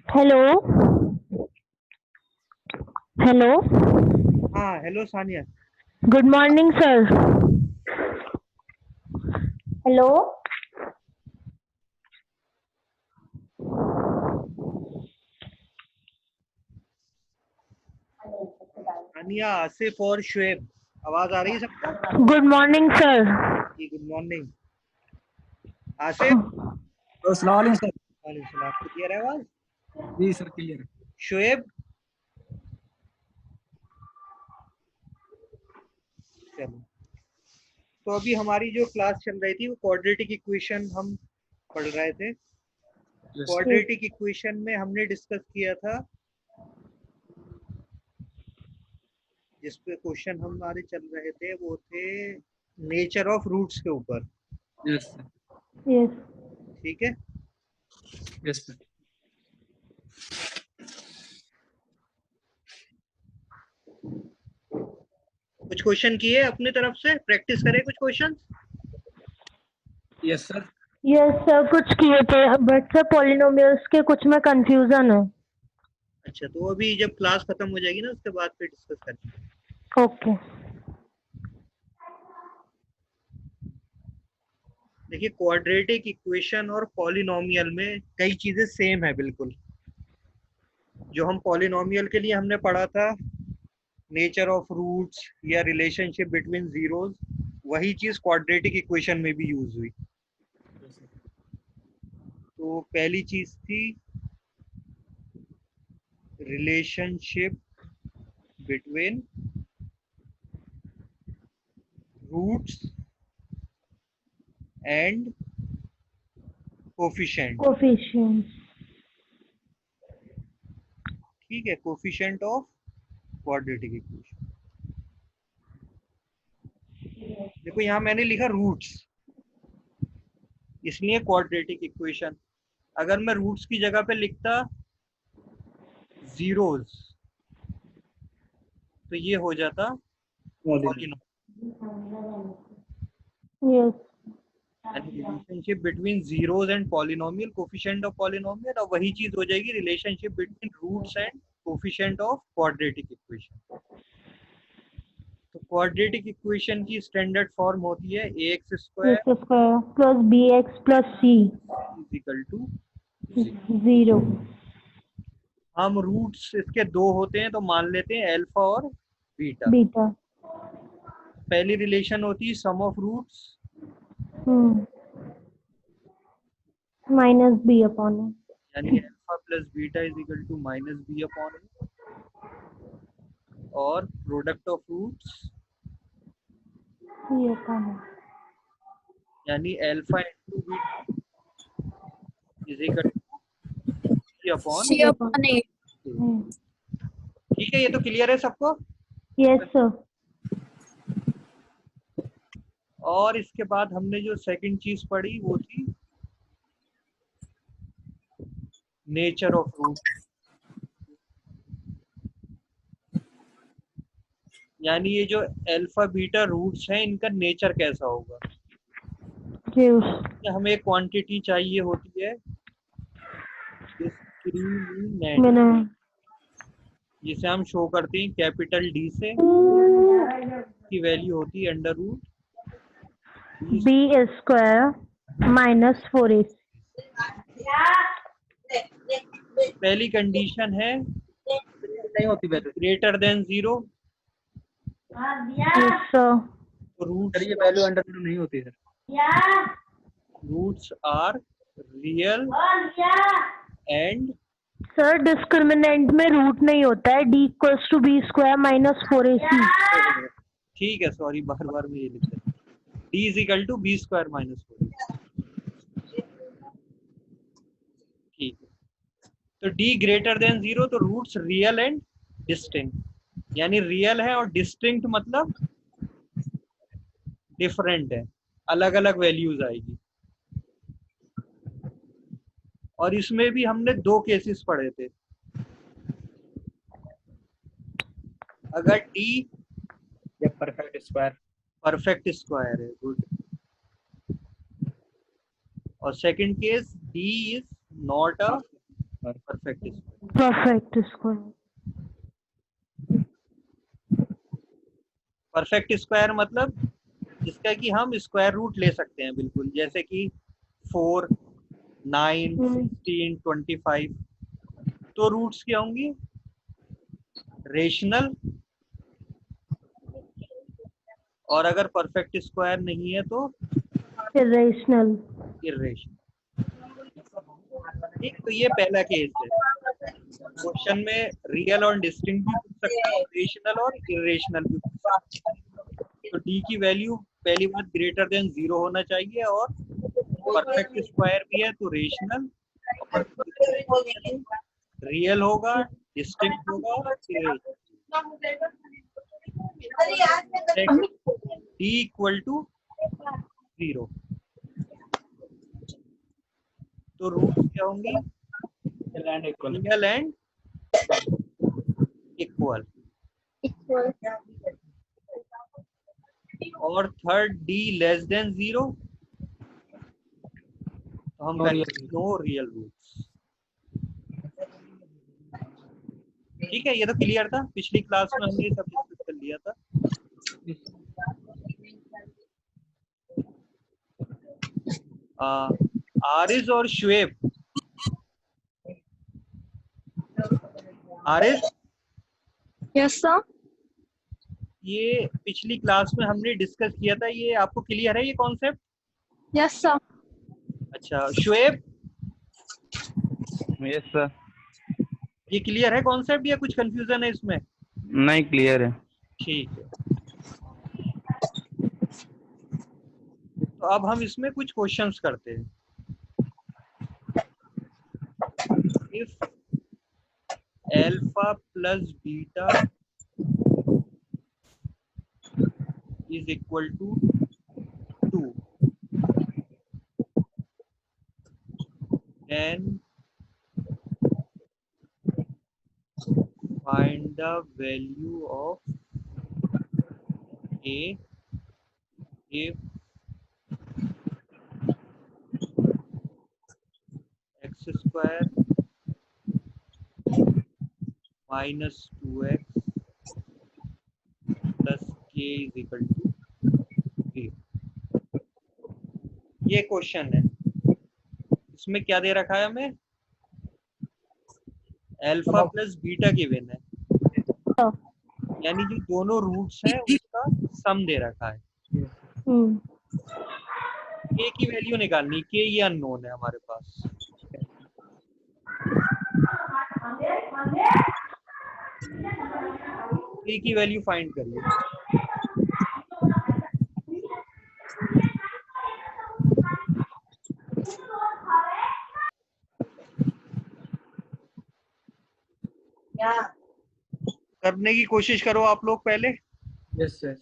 Hello. Hello. हाँ hello Sania. Good morning sir. Hello. Sania, Asif और शुएब, आवाज आ रही है सबको? Good morning sir. जी गुड मॉर्निंग। आसिफ। तो अस्सलाम वालेकुम सर। वालेकुम सलाम। आपको क्लियर है आवाज? जी सर क्लियर है। शुएब। चलो, तो अभी हमारी जो क्लास चल रही थी वो क्वाड्रेटिक इक्वेशन हम पढ़ रहे थे। यस क्वाड्रेटिक इक्वेशन में हमने डिस्कस किया था, जिस पे क्वेश्चन हमारे चल रहे थे वो थे नेचर ऑफ रूट्स के ऊपर। Yes sir. यस। ठीक है। Yes sir. कुछ क्वेश्चन किए अपनी तरफ से, प्रैक्टिस करें कुछ question. Yes sir. Yes sir, कुछ किए थे बट सर पॉलिनोमियल्स के कुछ में कंफ्यूजन है। अच्छा, तो अभी जब क्लास खत्म हो जाएगी ना उसके बाद फिर डिस्कस करेंगे। ओके। देखिए, क्वाड्रेटिक इक्वेशन और पॉलिनोमियल में कई चीजें सेम है बिल्कुल। जो हम पॉलिनोमियल के लिए हमने पढ़ा था, नेचर ऑफ रूट्स या रिलेशनशिप बिटवीन जीरोस, वही चीज क्वाड्रेटिक इक्वेशन में भी यूज हुई। तो पहली चीज थी relationship between roots and coefficient. Coefficient. ठीक है, कोफिशिएंट ऑफ क्वाड्रेटिक इक्वेशन। देखो यहाँ मैंने लिखा रूट्स, इसलिए क्वाड्रेटिक इक्वेशन। अगर मैं रूट्स की जगह पे लिखता जीरोस तो ये हो जाता पॉलिनोमियल। यस। यानी relationship between zeros and polynomial, coefficient of polynomial, और वही चीज हो जाएगी relationship between roots and coefficient of quadratic equation. तो क्वाड्रेटिक इक्वेशन की स्टैंडर्ड फॉर्म होती है a x square x square plus b x plus c is equal to. Zero. हम रूट्स इसके दो होते हैं तो मान लेते हैं अल्फा और बीटा। बीटा। पहली रिलेशन होती है sum of roots, minus b upon यानी alpha plus beta is equal to minus b upon a, और product of roots c upon यानी alpha into beta is equal to C upon. C upon a. ठीक है, ये तो clear है सबको। Yes sir. और इसके बाद हमने जो सेकंड चीज पढ़ी वो थी नेचर ऑफ रूट, यानी ये जो अल्फा बीटा रूट्स हैं इनका नेचर कैसा होगा। हमें एक क्वांटिटी चाहिए होती है डिस्क्रिमिनेंट, मैंने जिसे हम शो करते हैं कैपिटल डी से। की वैल्यू होती है under root b square minus 4 a. पहली कंडीशन है नहीं होती value greater than zero, yes sir. तो सर, ये वैल्यू अंडर रूट नहीं होती sir. Roots are real and. Sir discriminant में रूट नहीं होता है, d equals to b square minus 4 a c. ठीक है, सॉरी बार बार में ये लिख रहा हूँ, d is equal to b square minus 4। ठीक है, तो डी ग्रेटर देन जीरो तो रूट्स रियल एंड डिस्टिंक्ट, यानी रियल है और डिस्टिंक्ट मतलब डिफरेंट है, अलग अलग वैल्यूज आएगी। और इसमें भी हमने दो केसेस पढ़े थे। अगर डी ये परफेक्ट स्क्वायर परफेक्ट स्क्वायर है, गुड, और second case D is not a square. Perfect square. Perfect square. Perfect square मतलब जिसका कि हम स्क्वायर रूट ले सकते हैं, बिल्कुल जैसे कि 4, 9, 16, 25। तो रूट्स क्या होंगी? रेशनल, और अगर परफेक्ट स्क्वायर नहीं है तो इरेशनल। इर्रेशनल। ठीक, तो ये पहला केस है। क्वेश्चन में रियल और डिस्टिंक्ट भी पूछ सकता है, रेशनल और इर्रेशनल भी पूछ सकता है। तो डी की वैल्यू पहली बात ग्रेटर देन 0 होना चाहिए, और परफेक्ट स्क्वायर भी है तो रेशनल, रियल होगा, डिस्टिंक्ट होगा और डी इक्वल टू 0। तो रूट क्या होंगी? Real and equal. और थर्ड डी लेस देन 0, तो हम नो रियल रूट्स। ठीक है, ये तो क्लियर था, पिछली क्लास में हमने सब डिस्कस कर लिया था। आरिज और शुएब, आरिज, यस सर। ये पिछली क्लास में हमने डिस्कस किया था, ये आपको क्लियर है ये कॉन्सेप्ट? Yes sir. अच्छा शुएब, यस सर। ये क्लियर है कॉन्सेप्ट या कुछ कंफ्यूजन है इसमें? नहीं, क्लियर है। ठीक है, तो अब हम इसमें कुछ क्वेश्चंस करते हैं। If alpha plus beta is equal to 2, then find the value of a if x square minus 2x plus k is equal to 0। ये क्वेश्चन है, इसमें क्या दे रखा है हमें? अल्फा प्लस बीटा गिवन है, यानी जो दोनों रूट्स हैं उसका सम दे रखा है। के की वैल्यू निकालनी, के ये अननोन है हमारे पास। के की वैल्यू फाइंड करिए। करने की कोशिश करो आप लोग पहले। Yes sir.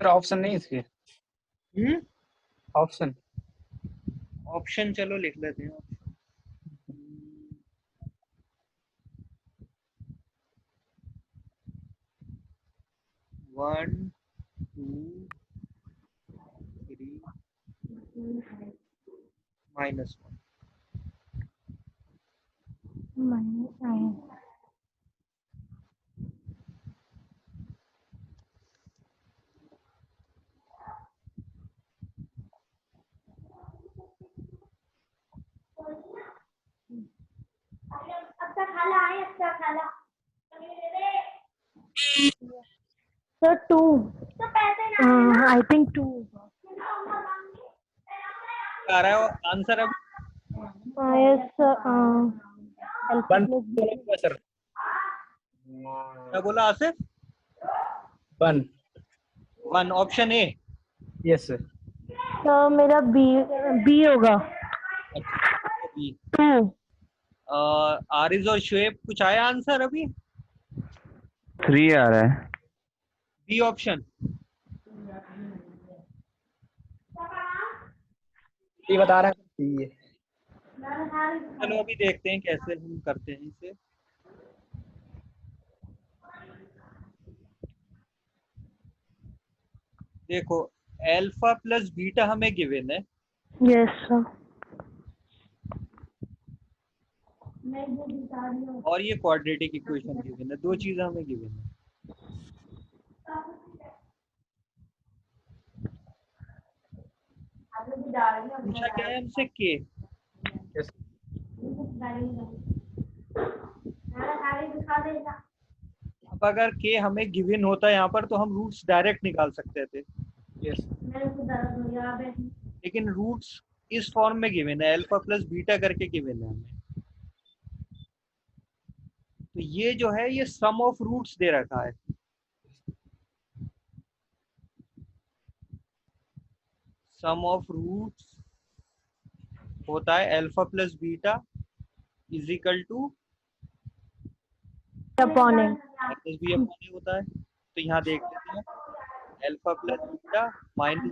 ऑप्शन नहीं इसके? ऑप्शन ऑप्शन चलो लिख लेते हैं। 1, 2, 3, -1। सर 2, आई थिंक 2 आ रहा है आंसर अब? यस। अल्फा प्लस सर क्या बोला Asif? 1. 1 option A. Yes sir. तो मेरा बी होगा। अच्छा बी। 2। आरिज और शुएब कुछ आया आंसर अभी? 3 आ रहा है। B option. ये बता रहा है ये। चलो अभी देखते हैं कैसे हम करते हैं इसे। देखो अल्फा प्लस बीटा हमें गिवन है, यस सर। और ये क्वाड्रेटिक इक्वेशन गिवन है, दो चीजें हमें गिवन है। पूछा क्या है हमसे के। Yes. अब अगर के हमें गिवन होता यहाँ पर तो हम रूट्स डायरेक्ट निकाल सकते थे, Yes. लेकिन रूट्स इस फॉर्म में गिवन है, अल्फा प्लस बीटा करके गिवन है हमें। तो ये जो है ये सम ऑफ रूट्स दे रखा है। सम ऑफ रूट्स होता है alpha plus beta is equal to upon a. Minus b upon a होता है। तो यहाँ देख लेते हैं अल्फा प्लस बीटा माइनस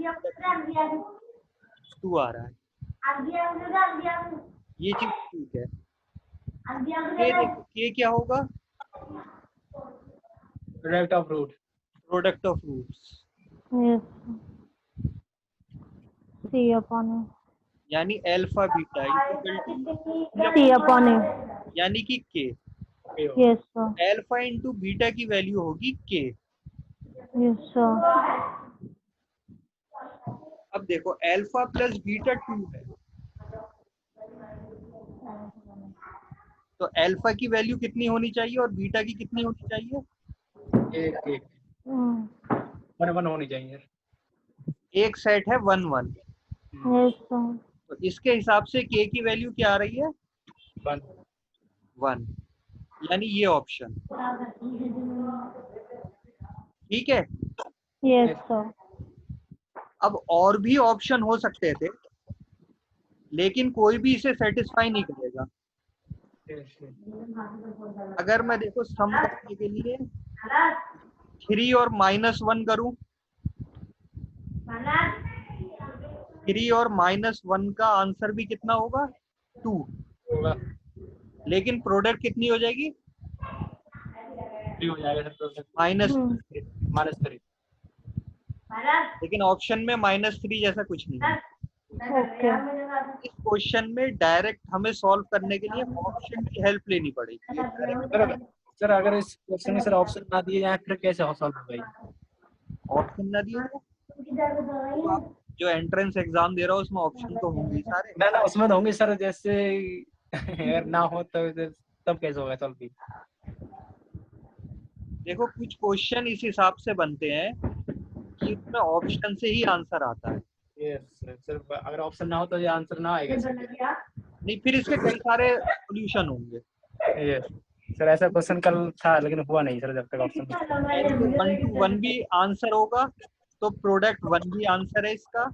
2 आ रहा है, ये चीज ठीक है। ये देखो के क्या होगा? Product of root. Product of roots, yes c upon a. यानी alpha beta equal to C upon a. यानी कि k. Yes sir. Alpha into beta की वैल्यू होगी के। Yes sir. अब देखो अल्फा प्लस बीटा 2 है, तो अल्फा की वैल्यू कितनी होनी चाहिए और बीटा की कितनी होनी चाहिए? एक 1 होनी चाहिए। एक सेट है 1 1, यस सर। तो इसके हिसाब से के की वैल्यू क्या आ रही है? 1. 1, यानी ये ऑप्शन ठीक है। Yes sir. अब और भी ऑप्शन हो सकते थे, लेकिन कोई भी इसे सेटिस्फाई नहीं करेगा। अगर मैं देखो सम करने के लिए 3 और -1 करूं, 3 और -1 का आंसर भी कितना होगा? 2। होगा। लेकिन प्रोडक्ट कितनी हो जाएगी? 3 हो जाएगा सर। -3। लेकिन ऑप्शन में -3 जैसा कुछ नहीं है। ओके। इस क्वेश्चन में डायरेक्ट हमें सॉल्व करने के लिए ऑप्शन की हेल्प लेनी पड़ेगी। सर अगर इस क्वेश्चन में सर ऑप्शन ना दिए जाए फिर कैसे हो सॉल्व होगा? ऑप्शन ना दिए तो आप जो एंट्रेंस एग्जाम दे रहा हो उसमें ऑप्शन तो होंगे ही सारे। ना उसमें तो होंगे सर, जैसे अगर ना हो तो तब कैसे होगा सॉल्व? देखो कुछ क्वेश्चन इस हिसाब से बनते हैं कि उसमें ऑप्शन से ही आंसर आता है। यस सर, अगर ऑप्शन ना हो तो ये आंसर ना आएगा सर। नहीं, फिर इसके कई सारे सॉल्यूशन होंगे। यस सर, ऐसा क्वेश्चन कल था लेकिन हुआ नहीं सर, जब तक ऑप्शन 1 to 1 भी आंसर होगा तो प्रोडक्ट 1 भी आंसर है इसका।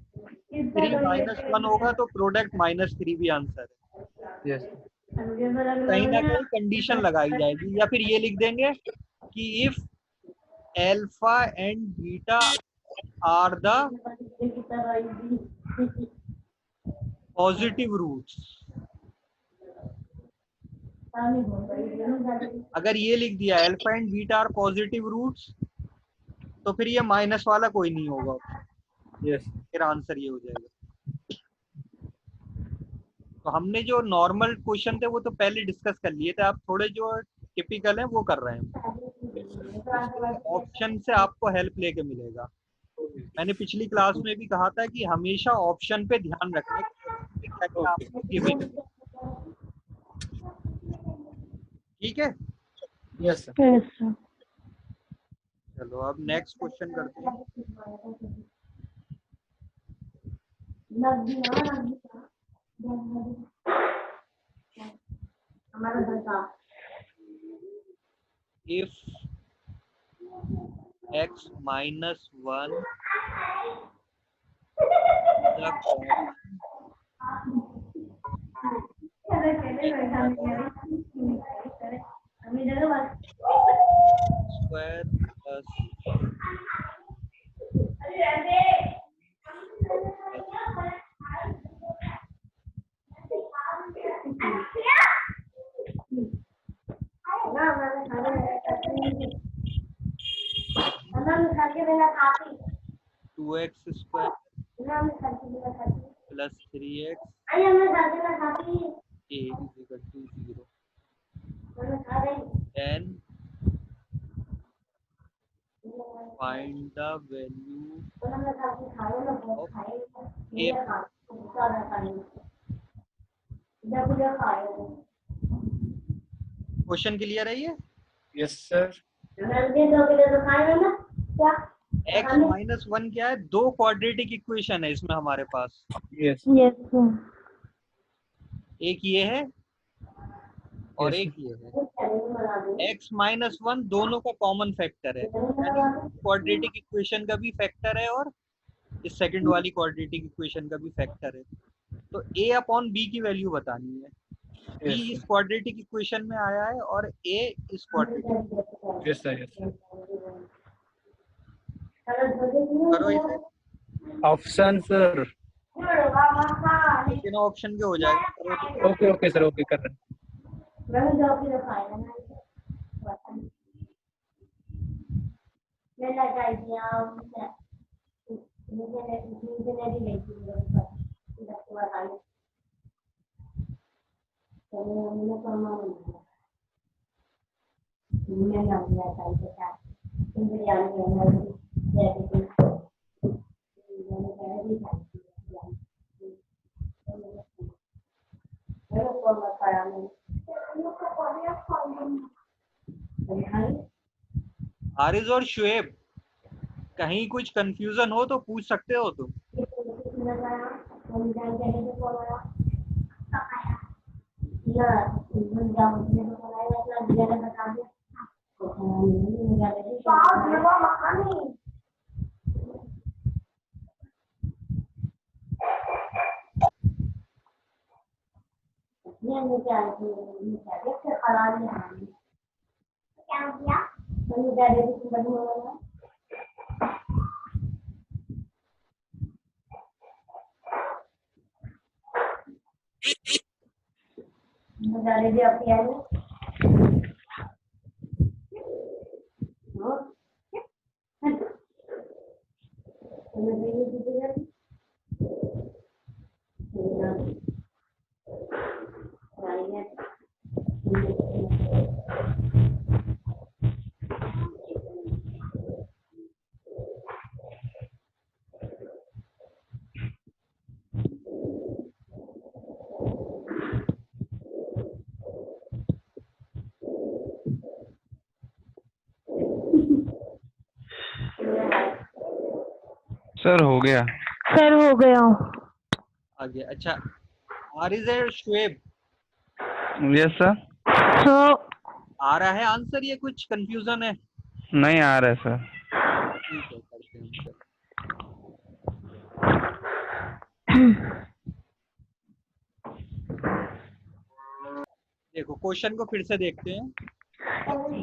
3 -1 होगा तो प्रोडक्ट -3 भी आंसर है। यस कहीं ना कहीं कंडीशन लगाई जाएगी, या फिर ये लिख देंगे कि if alpha and beta are the positive roots. अगर ये लिख दिया alpha and beta are positive roots तो फिर ये माइनस वाला कोई नहीं होगा। यस फिर आंसर ये हो जाएगा। तो हमने जो नॉर्मल क्वेश्चन थे वो तो पहले डिस्कस कर लिए थे, आप थोड़े जो टिपिकल हैं वो कर रहे हैं। ऑप्शन से आपको हेल्प लेके मिलेगा। मैंने पिछली क्लास में भी कहा था कि हमेशा ऑप्शन पे ध्यान रखें कि क्या आपको गिवन। ठीक है। Yes sir. Yes sir. चलो अब नेक्स्ट क्वेश्चन करते हैं। if x minus 1 the common square plus two x square plus 3x a is equal to 0. Then find the value of a. Question clear है ये? Yes sir. x minus 1 क्या है? दो quadratic equation है इसमें हमारे पास। Yes yes sir. एक ये है और Yes. एक ये है। x माइनस 1 दोनों का कॉमन फैक्टर है, यानी क्वाड्रेटिक इक्वेशन का भी फैक्टर है और इस सेकंड वाली क्वाड्रेटिक इक्वेशन का भी फैक्टर है। तो a अपॉन b की वैल्यू बतानी है। b Yes, इस क्वाड्रेटिक इक्वेशन में आया है और a इस क्वाड्रेटिक। Yes sir. करो इसे, ऑप्शन सर। तीनों ऑप्शन के हो जाएगा। करो तो। ओके ओके सर, ओके कर रहे हैं। हारिस और शुएब, कहीं कुछ कंफ्यूजन हो तो पूछ सकते हो तुम। सर हो गया। सर हो गया। आगे अच्छा, हारिस और शुएब, यस सर। तो आ रहा है आंसर? ये कुछ कंफ्यूजन है? नहीं आ रहा है सर। ठीक है, करते हैं चलो। देखो क्वेश्चन को फिर से देखते हैं।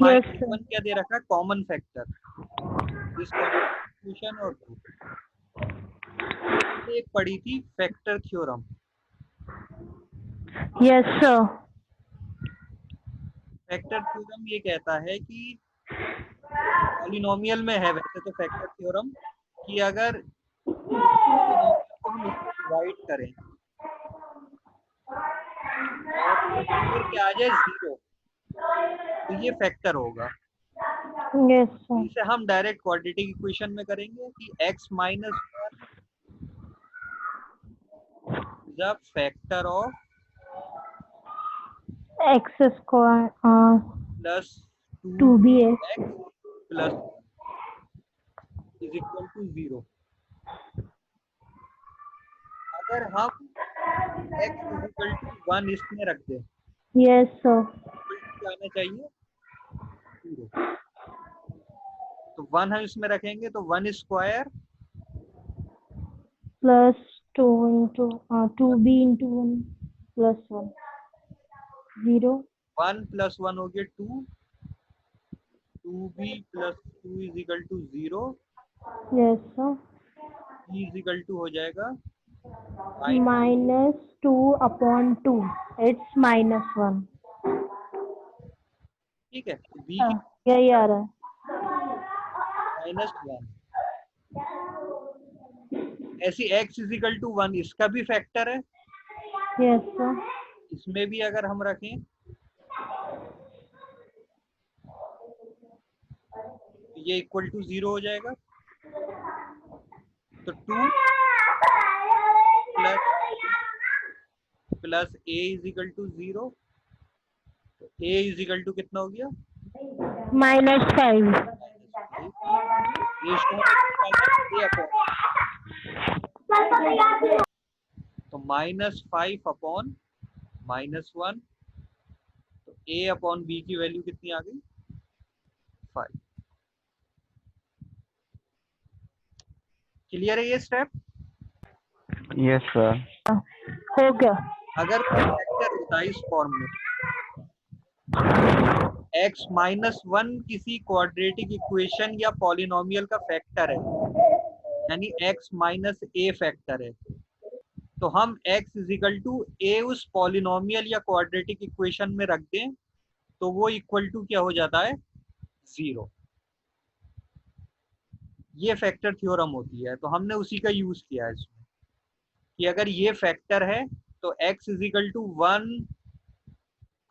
Yes sir. क्या दे रखा है? कॉमन फैक्टर, दिस इक्वेशन और एक पढ़ी थी factor theorem. Yes sir. Factor theorem ये कहता है कि पॉलिनोमियल में है वैसे तो फैक्टर थ्योरम कि अगर पॉलिनोमियल को हम डिवाइड करें और क्या आ जाए 0 तो ये फैक्टर होगा। Yes sir. इसे हम डायरेक्ट क्वाड्रेटिक इक्वेशन में करेंगे कि x minus 1 is a factor of x square plus 2bx x plus is equal to 0। अगर हम x इज इक्वल टू 1 इसमें रख दें, यस सर। क्या आना चाहिए? 0। तो 1 हम इसमें रखेंगे तो 1 square plus 2 into 2b into 1 plus 1 0 1 + 1 हो गया 2, 2b + 2 is equal to 0, yes sir b is equal to हो जाएगा minus 2 upon 2 it's minus 1 ठीक है। तो b हाँ, की यही आ रहा है -1, ऐसी x इज इक्वल टू 1 इसका भी फैक्टर है, yes sir इसमें भी अगर हम रखें तो ये इक्वल टू 0 हो जाएगा। तो 2 plus a is equal to 0, तो a इज इक्वल टू कितना हो गया minus 5 ये तो -5 अपॉन -1, तो a अपॉन b की वैल्यू कितनी आ गई 5। क्लियर है ये स्टेप? Yes sir. हो गया अगर फैक्टर होता है इस फॉर्म में x -1 किसी क्वाड्रेटिक इक्वेशन या पॉलिनोमियल का फैक्टर है, यानी x - a फैक्टर है, तो हम x is equal to a उस पॉलिनोमियल या क्वाड्रेटिक इक्वेशन में रख दें तो वो इक्वल टू क्या हो जाता है 0। ये फैक्टर थ्योरम होती है, तो हमने उसी का यूज किया है इसमें कि अगर ये फैक्टर है तो x इज इक्वल टू 1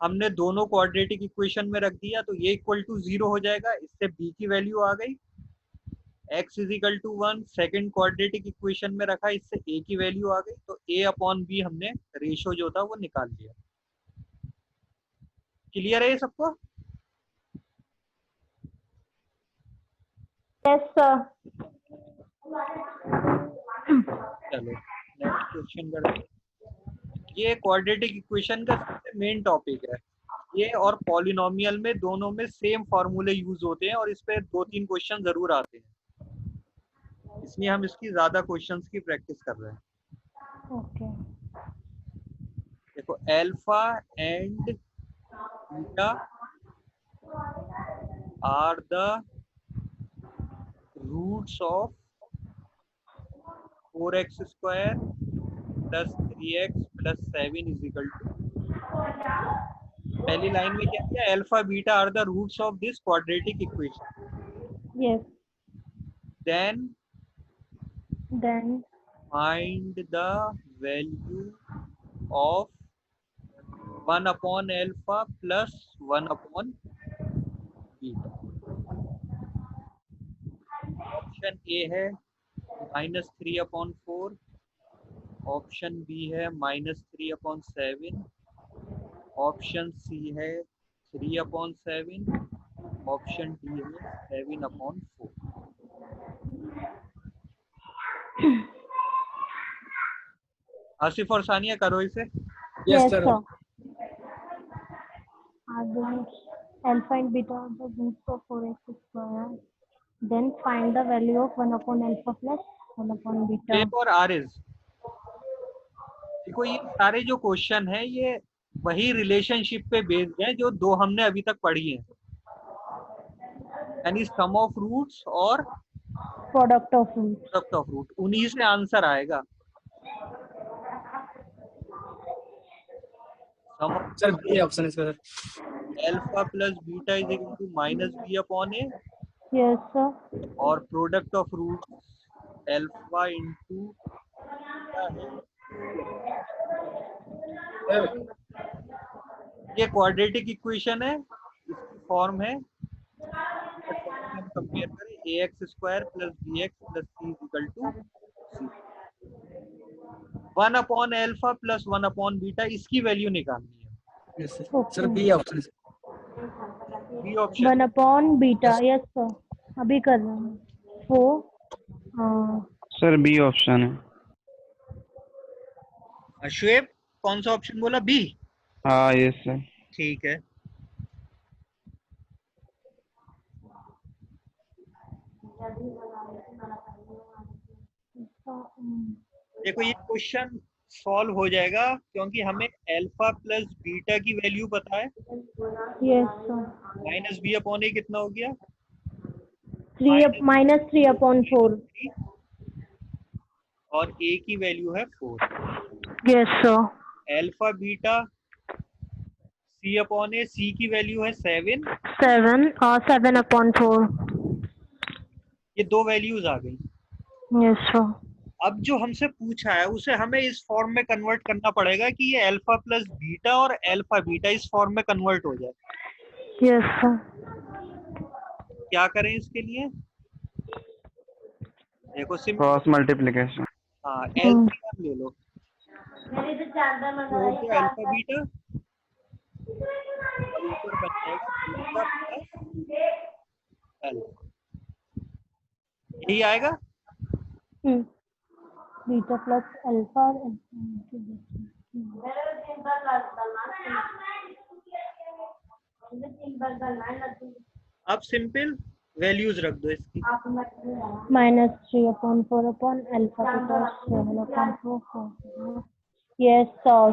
हमने दोनों क्वाड्रेटिक इक्वेशन में रख दिया तो ये इक्वल टू 0 हो जाएगा, इससे b की वैल्यू आ गई। x is equal to 1 second quadratic equation में रखा, इससे a की वैल्यू आ गई, तो a अपॉन b हमने रेशो जो था वो निकाल लिया। क्लियर है ये सबको? yes sir चलो नेक्स्ट क्वेश्चन करते हैं। ये क्वाड्रेटिक इक्वेशन का सबसे मेन टॉपिक है, ये और पॉलिनोमियल में दोनों में सेम फॉर्मूले यूज होते हैं और इस पे 2-3 क्वेश्चन जरूर आते हैं, इसलिए हम इसकी ज्यादा क्वेश्चंस की प्रैक्टिस कर रहे हैं। okay देखो alpha and beta are the roots of 4x square plus 3x plus 7 is equal to, पहली लाइन में क्या किया, alpha beta are the roots of this quadratic equation, yes then then find the value of 1 upon alpha plus 1 upon beta। Option A है -3/4, option B है -3/7, option C है 3/7, option D है 7/4। आसिफ और सानिया करो इसे। Yes, sir. Alpha and beta are the roots of 4x square. Then find the value of 1 upon alpha plus 1 upon beta. Shape और आरिज, देखो ये सारे जो क्वेश्चन है ये वही रिलेशनशिप पे बेस्ड है जो दो हमने अभी तक पढ़ी है, यानी सम ऑफ रूट्स और Product of roots. Product of root, उन्हीं से आंसर आएगा। Sum of Sir, B option is sir. Alpha plus beta is equal to -b/a Yes sir. और product of root alpha into ये quadratic equation है, इसकी form है, हम compare करें ax square plus bx plus c is equal to c। 1 upon alpha plus 1 upon beta इसकी value निकालनी है। Yes, sir. Okay. Sir, B option is. B option 1 upon beta. Yes sir. अभी कर रहे हैं 4 सर बी ऑप्शन है। अश्वेब कौन सा ऑप्शन बोला, बी? हाँ यस सर। ठीक है, देखो ये क्वेश्चन सॉल्व हो जाएगा क्योंकि हमें अल्फा प्लस बीटा की वैल्यू पता है। Yes sir. Minus b upon a कितना हो गया? -3/4। और ए की वैल्यू है 4। Yes sir. अल्फा बीटा सी अपॉन ए, सी की वैल्यू है 7। 7 और 7/4। ये दो वैल्यूज आ गई। Yes sir. अब जो हमसे पूछा है उसे हमें इस फॉर्म में कन्वर्ट करना पड़ेगा कि ये अल्फा प्लस बीटा और अल्फा बीटा इस फॉर्म में कन्वर्ट हो जाए। Yes sir. क्या करें इसके लिए? देखो सिंपल। Cross multiplication. हाँ, एलसीएम ले लो। तो हो गया अल्फा बीटा और ऊपर बन जाएगा बीटा प्लस अल्फा। यही आएगा। बीटा प्लस अल्फा और अब सिंपल वैल्यूज रख दो इसकी। -3/4 यस सर।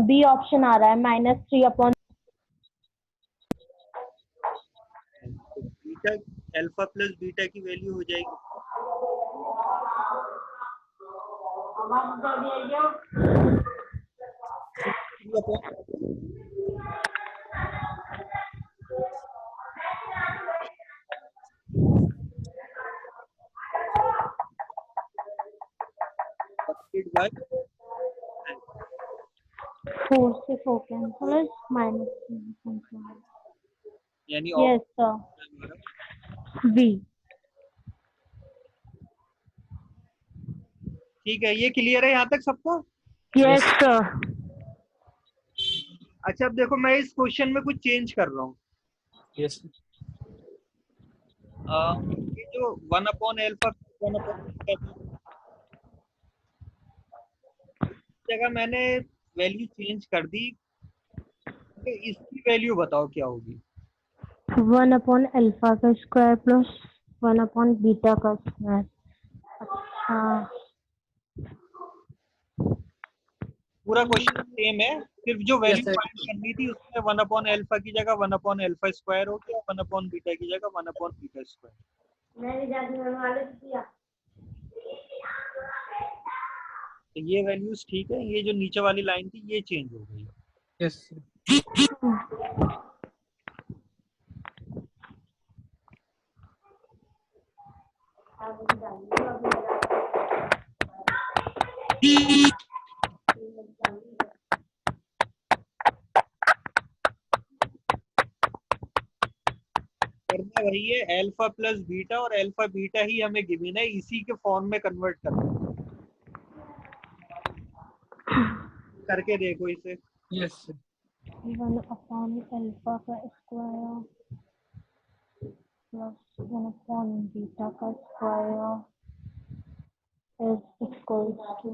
बी ऑप्शन आ रहा है -3/। तो बीटा अल्फा प्लस बीटा की वैल्यू हो जाएगी बाय 4 से 4 कैंसिल -3। यानी यस सर। बी। ठीक है, ये क्लियर है यहाँ तक सबको? Yes sir. अच्छा अब देखो मैं इस क्वेश्चन में कुछ चेंज कर रहा हूँ। यस ये जो 1/अल्फा 1/बीटा जगह मैंने वैल्यू चेंज कर दी। तो इसकी वैल्यू बताओ क्या होगी? 1/अल्फा का स्क्वायर प्लस 1/बीटा का स्क्वायर। अच्छा। पूरा क्वेश्चन सेम है, सिर्फ जो वैल्यू sir. फाइंड करनी थी उसमें 1/अल्फा की जगह 1/अल्फा स्क्वायर हो गया, 1/बीटा की जगह 1/बीटा स्क्वायर। तो ये वैल्यूज ठीक है, ये जो नीचे वाली लाइन थी ये चेंज हो गई। यस करना वही है, अल्फा प्लस बीटा और अल्फा बीटा ही हमें गिवन है, इसी के फॉर्म में कन्वर्ट करना है। करके देखो इसे। यस 1/अल्फा का स्क्वायर प्लस 1/बीटा का स्क्वायर is equals to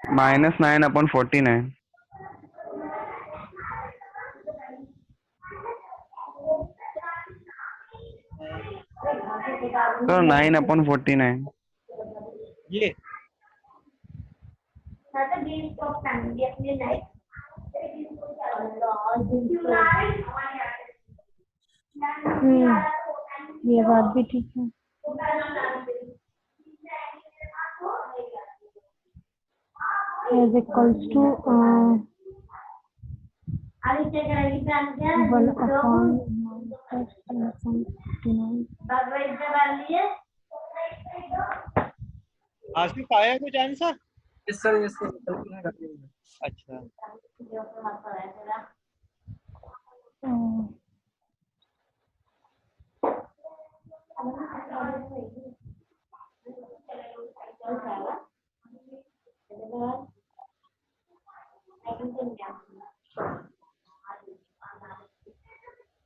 -9/49। तो 9/49। ये ये बात भी ठीक है। is equals to 1/9 आसिफ आया कुछ answer? Yes sir yes sir अच्छा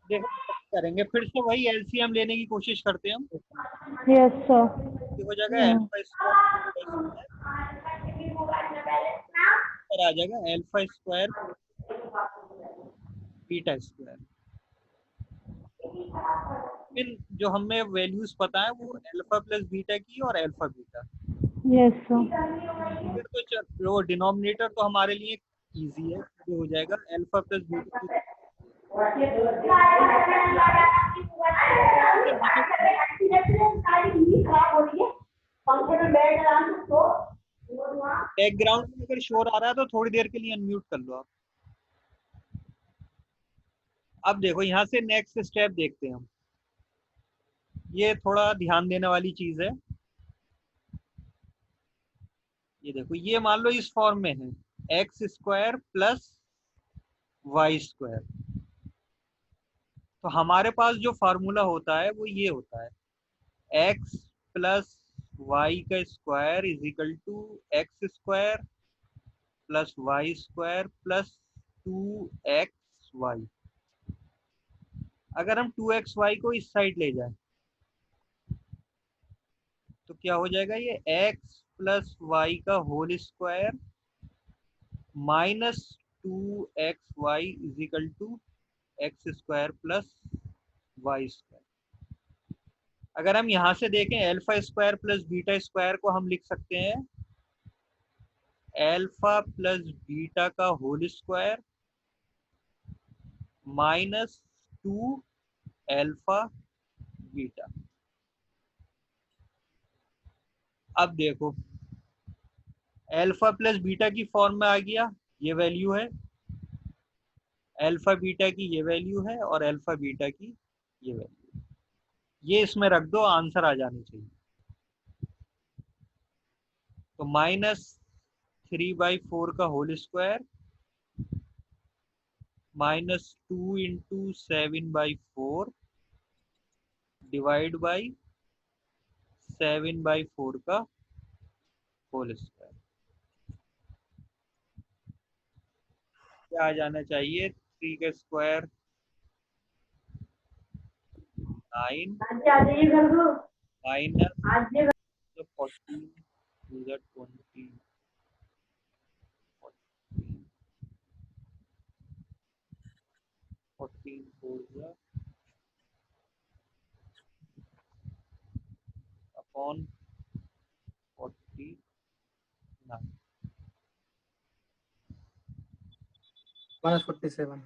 देखो करेंगे फिर से वही एलसीएम लेने की कोशिश करते हैं हम। Yes sir. ये हो जाएगा अल्फा स्क्वायर और आ जाएगा अल्फा स्क्वायर बीटा स्क्वायर। फिर जो हमें वैल्यूज पता है वो अल्फा प्लस बीटा की और अल्फा बीटा। Yes, sir. फिर तो वो डिनोमिनेटर तो हमारे लिए इजी है, ये हो जाएगा अल्फा प्लस बीटा। बैकग्राउंड में अगर शोर आ रहा है तो थोड़ी देर के लिए अनम्यूट कर लो आप। अब देखो यहाँ से नेक्स्ट स्टेप देखते हैं हम। ये थोड़ा ध्यान देने वाली चीज है। ये देखो, ये मान लो इस फॉर्म में है x square plus y square. तो हमारे पास जो फार्मूला होता है वो ये होता है एक्स प्लस वाई का square is equal to x square plus y square plus 2xy। अगर हम 2xy को इस साइड ले जाए तो क्या हो जाएगा, ये x प्लस वाई का whole square minus 2xy is equal to x square plus y square. अगर हम यहाँ से देखें alpha square plus beta square को हम लिख सकते हैं अल्फा प्लस बीटा का whole square minus 2 alpha beta. अब देखो अल्फा प्लस बीटा की फॉर्म में आ गया, ये वैल्यू है अल्फा बीटा की, ये वैल्यू है और अल्फा बीटा की ये वैल्यू। ये इसमें रख दो, आंसर आ जाने चाहिए। तो -3/4 का whole square -2 into 7/4 divide by 7/4 का होल स्क्वायर। क्या आ जाना चाहिए, 3 का स्क्वायर 9 माइनस 14 20 14 4 अपॉन 49 -47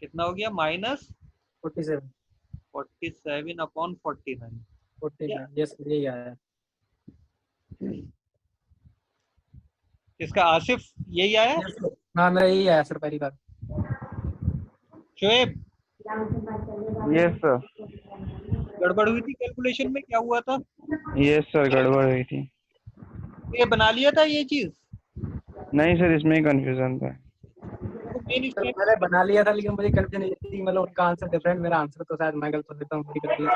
कितना हो गया,47 -47 अपॉन 49। 49 यस यही आया। किसका, आसिफ यही आया? हाँ मेरा यही आया सर पहली बार। Shoaib yes sir. गड़बड़ हुई थी कैलकुलेशन में, क्या हुआ था? यस सर, गड़बड़ हुई थी। ये बना लिया था ये चीज? नहीं सर, इसमें ही कंफ्यूजन था। तो मेन सर स्टेप मैंने बना लिया था लेकिन मुझे कंफ्यूजन ये थी, मतलब उनका आंसर डिफरेंट, मेरा आंसर तो शायद मैं गलत कर देता हूँ, मेरी गलती है।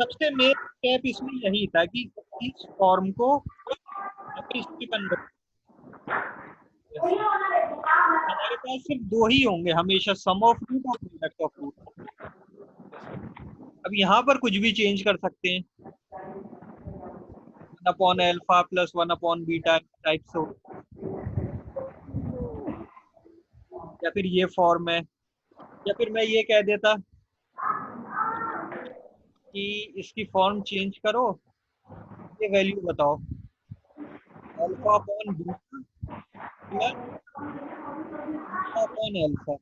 सबसे मेन स्टेप इसमें यही था कि इस फॉर्म को अगर इसमें कन्वर्ट, हमारे पास सिर्फ दो ही होंगे हमेशा, सम ऑफ रूट और प्रोडक्ट ऑफ रूट। अब यहाँ पर कुछ भी चेंज कर सकते हैं, 1 upon alpha plus 1 upon beta type से, या फिर ये फॉर्म है, या फिर मैं ये कह देता कि इसकी फॉर्म चेंज करो, ये वैल्यू बताओ alpha upon beta plus upon alpha.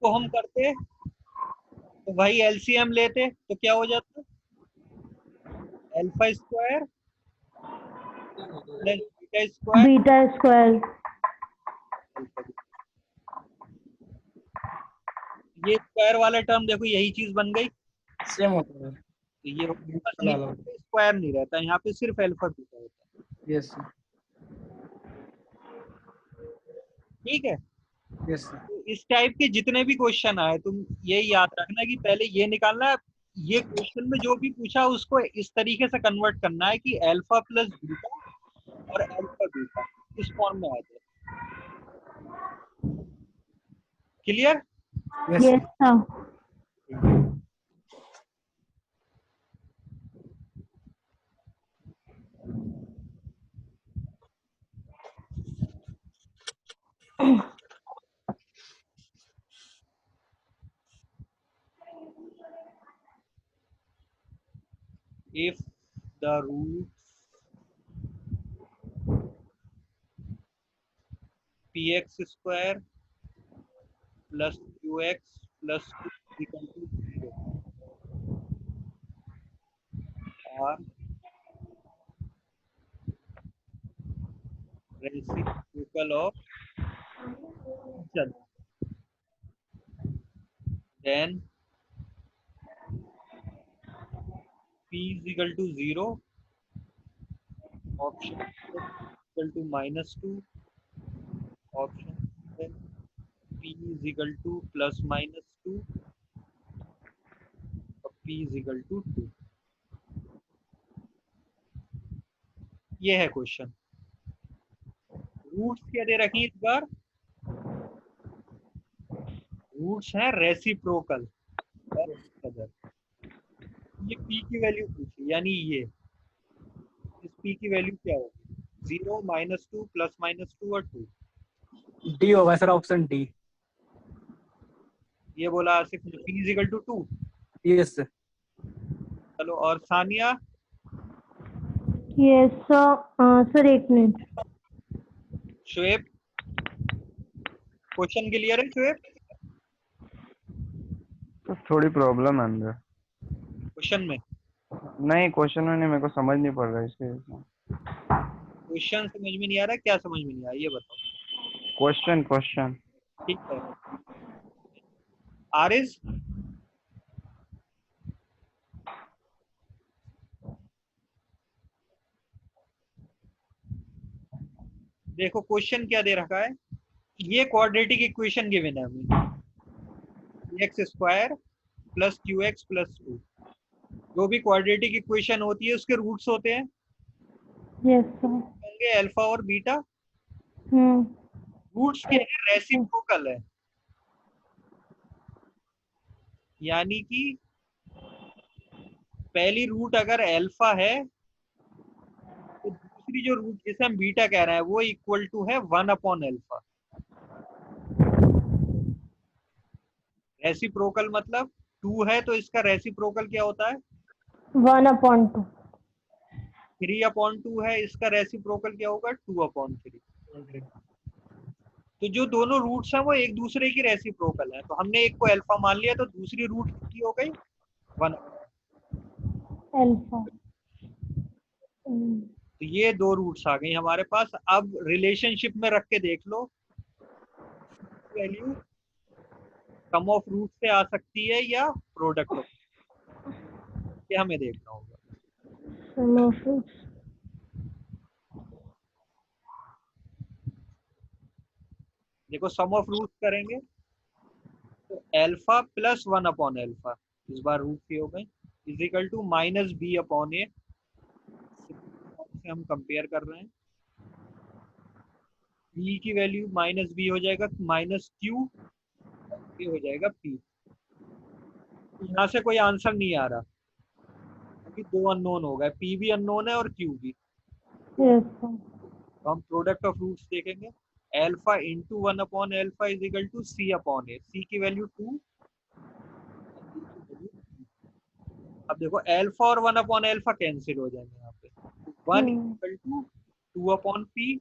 तो हम करते तो भाई एलसीएम लेते तो क्या हो जाता, alpha square plus beta square Beta square. ये स्क्वायर वाला टर्म देखो यही चीज बन गई, सेम होता है। तो ये स्क्वायर नहीं रहता, यहाँ पे सिर्फ अल्फा बीटा होता है। Yes sir. ठीक है, यस सर। तो इस टाइप के जितने भी क्वेश्चन आए तुम ये याद रखना कि पहले ये निकालना है, ये क्वेश्चन में जो भी पूछा उसको इस तरीके से कन्वर्ट करना है कि अल्फा प्लस बीटा और अल्फा बीटा इस फॉर्म में आ जाए। Clear? Yes Yes, sir. sir. if the roots px square plus qx plus 2 equal to 0 are reciprocal of each other, then p is equal to 0, option is equal to -2, option then p is equal to plus -2 और p is equal to 2. ये है question. Roots क्या दे रखी इस बार? Roots हैं reciprocal और other. ये p की वैल्यू पूछी, यानी ये इस p की वैल्यू क्या होगी? 0, -2, +-2 और 2. डी होगा सर, ऑप्शन डी. ये बोला आसिफ ने p is equal to 2. Yes sir. चलो, और सानिया? यस सर, एक मिनट. शुएब, क्वेश्चन क्लियर है शुएब? तो थोड़ी प्रॉब्लम है अंदर. क्वेश्चन में नहीं, क्वेश्चन में नहीं, मेरे को समझ नहीं पड़ रहा है इसके. क्वेश्चन समझ में नहीं आ रहा, क्या समझ में नहीं आ रहा ये बताओ. क्वेश्चन ठीक है. आरिज? देखो क्वेश्चन क्या दे रखा है. ये क्वाड्रेटिक इक्वेशन गिवन है हमें, x square plus Q x plus 2. जो भी क्वाड्रेटिक इक्वेशन होती है उसके रूट्स होते हैं. Yes sir. होंगे अल्फा और बीटा. हम्म. रूट्स के रेसिप्रोकल है, यानी कि पहली रूट अगर अल्फा है तो दूसरी जो रूट जिसे हम बीटा कह रहे हैं वो इक्वल टू है 1/अल्फा. रेसिप्रोकल मतलब 2 है तो इसका रेसिप्रोकल क्या होता है? 1/2. 3/2 है, इसका रेसिप्रोकल क्या होगा? 2/3. तो जो दोनों रूट्स हैं वो एक दूसरे की रेसिप्रोकल है. तो हमने एक को अल्फा मान लिया तो दूसरी रूट कितनी हो गई? 1. अल्फा. तो ये दो रूट्स आ गई हमारे पास. अब रिलेशनशिप में रख के देख लो, वैल्यू सम ऑफ रूट से आ सकती है या प्रोडक्ट ऑफ, ये हमें देखना होगा. देखो सम ऑफ रूट करेंगे तो अल्फा प्लस 1/अल्फा, इस बार रूट की हो गई, इज इक्वल टू -b/a. से हम कंपेयर कर रहे हैं. b की वैल्यू -b हो जाएगा -q, ये हो जाएगा p. यहाँ से कोई आंसर नहीं आ रहा क्योंकि दो अननोन हो गए, p भी अननोन है और q भी. Yes sir. तो हम प्रोडक्ट ऑफ रूट्स देखेंगे. अल्फा इंटू 1/अल्फा is equal to c/a. c की वैल्यू 2. अब देखो अल्फा और 1/अल्फा कैंसिल हो जाएंगे यहाँ पे. 1 इक्वल टू 2/p.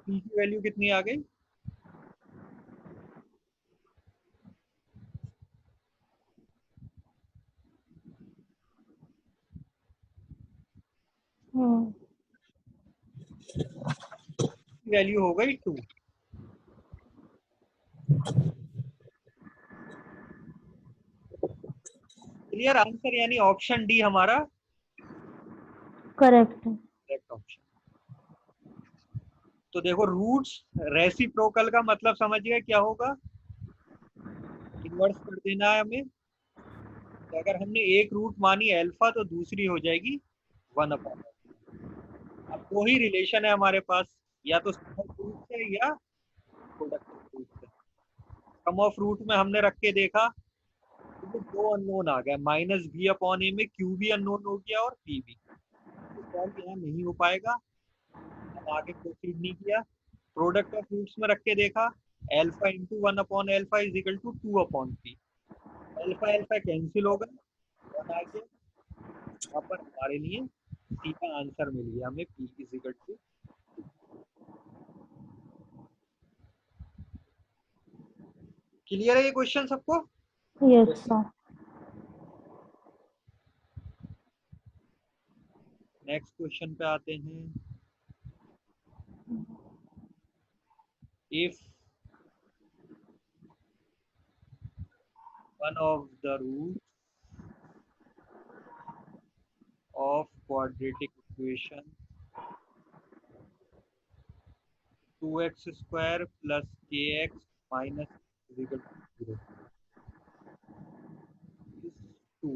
p की वैल्यू कितनी आ गई? वैल्यू हो गई 2. क्लियर आंसर, यानी ऑप्शन डी हमारा करेक्ट. Correct option. तो देखो रूट्स रेसिप्रोकल का मतलब समझ गए क्या होगा? इन्वर्स कर देना है हमें. तो अगर हमने एक रूट मानी अल्फा तो दूसरी हो जाएगी 1/. अब दो ही रिलेशन है हमारे पास, या तो सम ऑफ रूट से या प्रोडक्ट ऑफ रूट से. सम ऑफ रूट में हमने रख के देखा तो दो अननोन आ गए, -b/a में q भी अननोन हो गया और p भी. तो सॉल्व यहाँ नहीं हो पाएगा, हम आगे प्रोसीड नहीं किया. प्रोडक्ट ऑफ रूट्स में रख के देखा, अल्फा इंटू 1/अल्फा is equal to 2/p. Alpha alpha cancel हो गए, 1 आ गया. यहाँ पर हमारे लिए सी का आंसर मिल गया हमें, p is equal to. Clear है ये क्वेश्चन सबको? Yes, Yes, sir. Next question पे आते हैं। If one of the root of quadratic equation 2x square plus kx minus is equal to 0 is 2,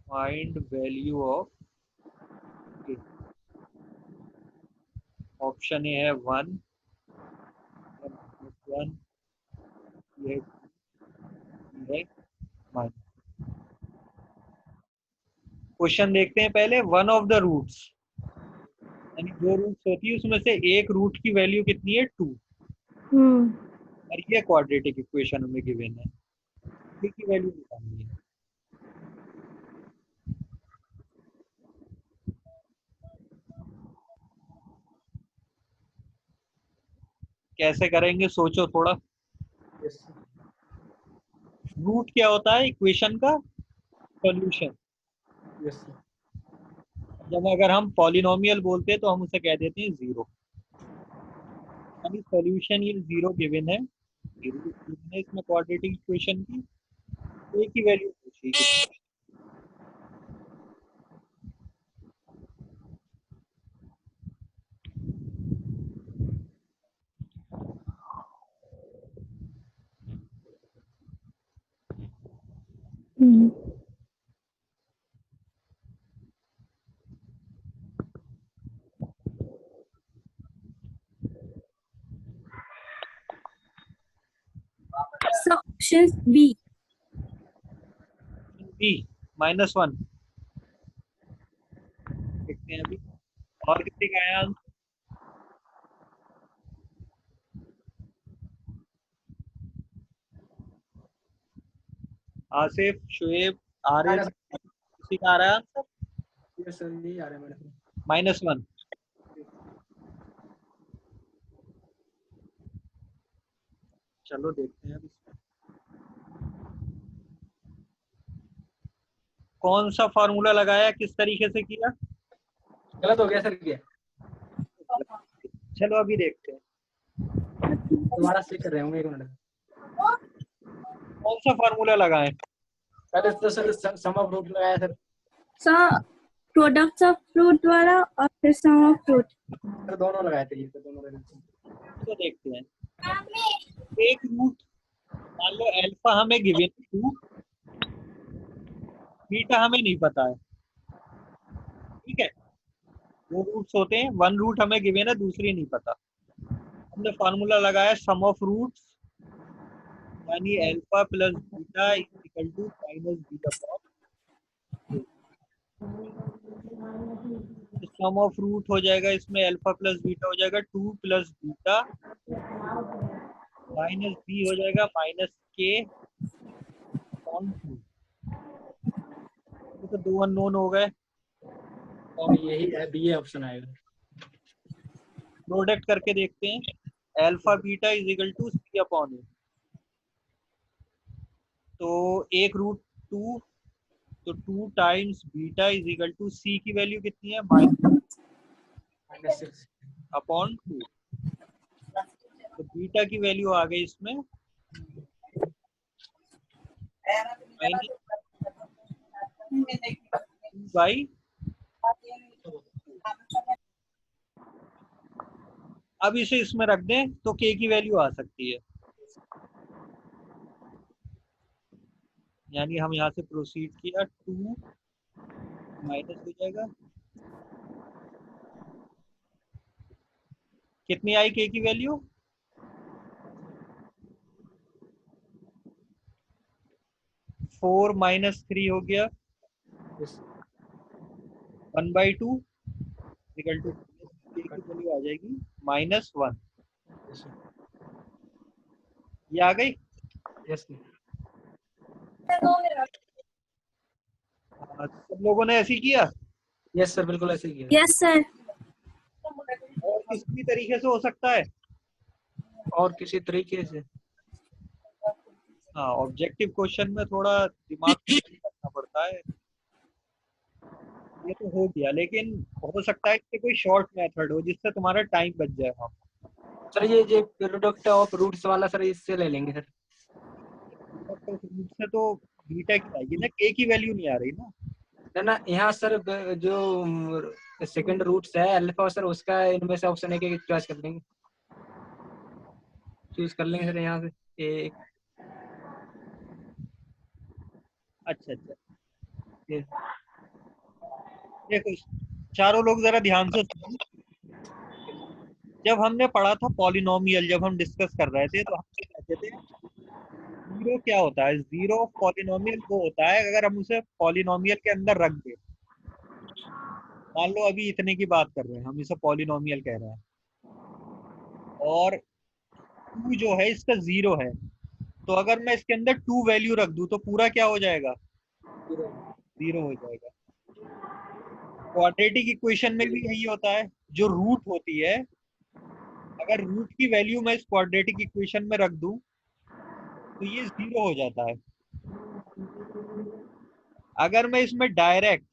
find value of k। Option A है 1, -1, ये है minus. Question देखते हैं पहले। वन ऑफ द रूट्स, यानी दो रूट्स होती है, उसमें से एक रूट की वैल्यू कितनी है? 2। और ये क्वाड्रेटिक इक्वेशन हमें गिवन है, k की वैल्यू निकालनी है। कैसे करेंगे सोचो थोड़ा। yes, रूट क्या होता है? इक्वेशन का सॉल्यूशन। yes, जब अगर हम पॉलिनोमियल बोलते हैं तो हम उसे कह देते हैं 0, यानी सॉल्यूशन ये 0 गिवन है। 0 गिवन है इसमें क्वाड्रेटिक इक्वेशन की, a की वैल्यू पूछी गई। So option B. b -1 देखते हैं अभी। और कितने का आया? आसिफ, शुएब, आरिफ, किसी का आ रहा है आंसर? yes, sir, यही आ रहा है मेरे को। -1। चलो देखते हैं अब इसमें कौन सा फॉर्मूला लगाया, किस तरीके से किया। गलत हो गया सर, क्या चलो अभी देखते हैं दोबारा चेक कर रहे होंगे, 1 मिनट। कौन सा फॉर्मूला लगाएं। पहले तो सर सम ऑफ रूट लगाया sir. So products of fruit वाला और फिर sum of fruit. सर दोनों लगाए थे, ये तो दोनों लगाए थे। तो देखते हैं। एक रूट मान लो अल्फा हमें गिवन 2, बीटा हमें नहीं पता है, ठीक है। दो रूट्स होते हैं, वन रूट हमें गिवन है, दूसरी नहीं पता। हमने फॉर्मूला लगाया सम ऑफ रूट्स, यानी alpha plus beta equal to minus beta upon. Sum of root हो जाएगा इसमें, अल्फा प्लस बीटा हो जाएगा 2 प्लस बीटा माइनस बी हो जाएगा माइनस के अपॉन 2। तो दो अननोन हो गए, और यही है, बी ऑप्शन आएगा। प्रोडक्ट करके देखते हैं। Alpha beta is equal to C upon A, तो एक रूट 2, तो 2 times beta is equal to C की वैल्यू कितनी है? -6 अपॉन 2। तो बीटा की वैल्यू आ गई इसमें -2/। अब इसे इसमें रख दें तो के की वैल्यू आ सकती है, यानी हम यहाँ से प्रोसीड किया, 2 माइनस हो जाएगा, कितनी आई के की वैल्यू? 4 - 3 हो गया, 1/2 इक्वल टू के की वैल्यू आ जाएगी -1। ये आ गई। यस सब लोगों ने ऐसे ही किया? यस सर, बिल्कुल ऐसे ही किया। Yes, sir. और किसी भी तरीके से हो सकता है? और किसी तरीके से? हाँ, ऑब्जेक्टिव क्वेश्चन में थोड़ा दिमाग करना पड़ता है। ये तो हो गया, लेकिन हो सकता है कि कोई शॉर्ट मेथड हो जिससे तुम्हारा टाइम बच जाए। हाँ, सर ये प्रोडक्ट ऑफ रूट्स वाला सर, इससे ले लेंगे सर। रूट से तो बीटा की आएगी ना, के की वैल्यू नहीं आ रही ना। ना यहाँ सर जो सेकंड रूट्स है अल्फा सर, उसका इनमें से ऑप्शन एक एक चॉइस कर लेंगे, चूज कर लेंगे सर यहाँ से एक। अच्छा अच्छा, ये देखो चारों लोग जरा ध्यान से सुनो। जब हमने पढ़ा था पॉलिनोमियल, जब हम डिस्कस कर रहे थे तो हम ये कहते थे जीरो क्या होता है। जीरो ऑफ पॉलिनोमियल वो होता है अगर हम उसे पॉलिनोमियल के अंदर रख दें। मान लो अभी इतने की बात कर रहे हैं, हम इसे पॉलिनोमियल कह रहे हैं, और टू जो है इसका जीरो है, तो अगर मैं इसके अंदर टू वैल्यू रख दूं तो पूरा क्या हो जाएगा? जीरो हो जाएगा। क्वाड्रेटिक इक्वेशन में भी यही होता है। जो रूट होती है, अगर रूट की वैल्यू मैं इस क्वाड्रेटिक इक्वेशन में रख दूं तो ये जीरो हो जाता है। अगर मैं इसमें direct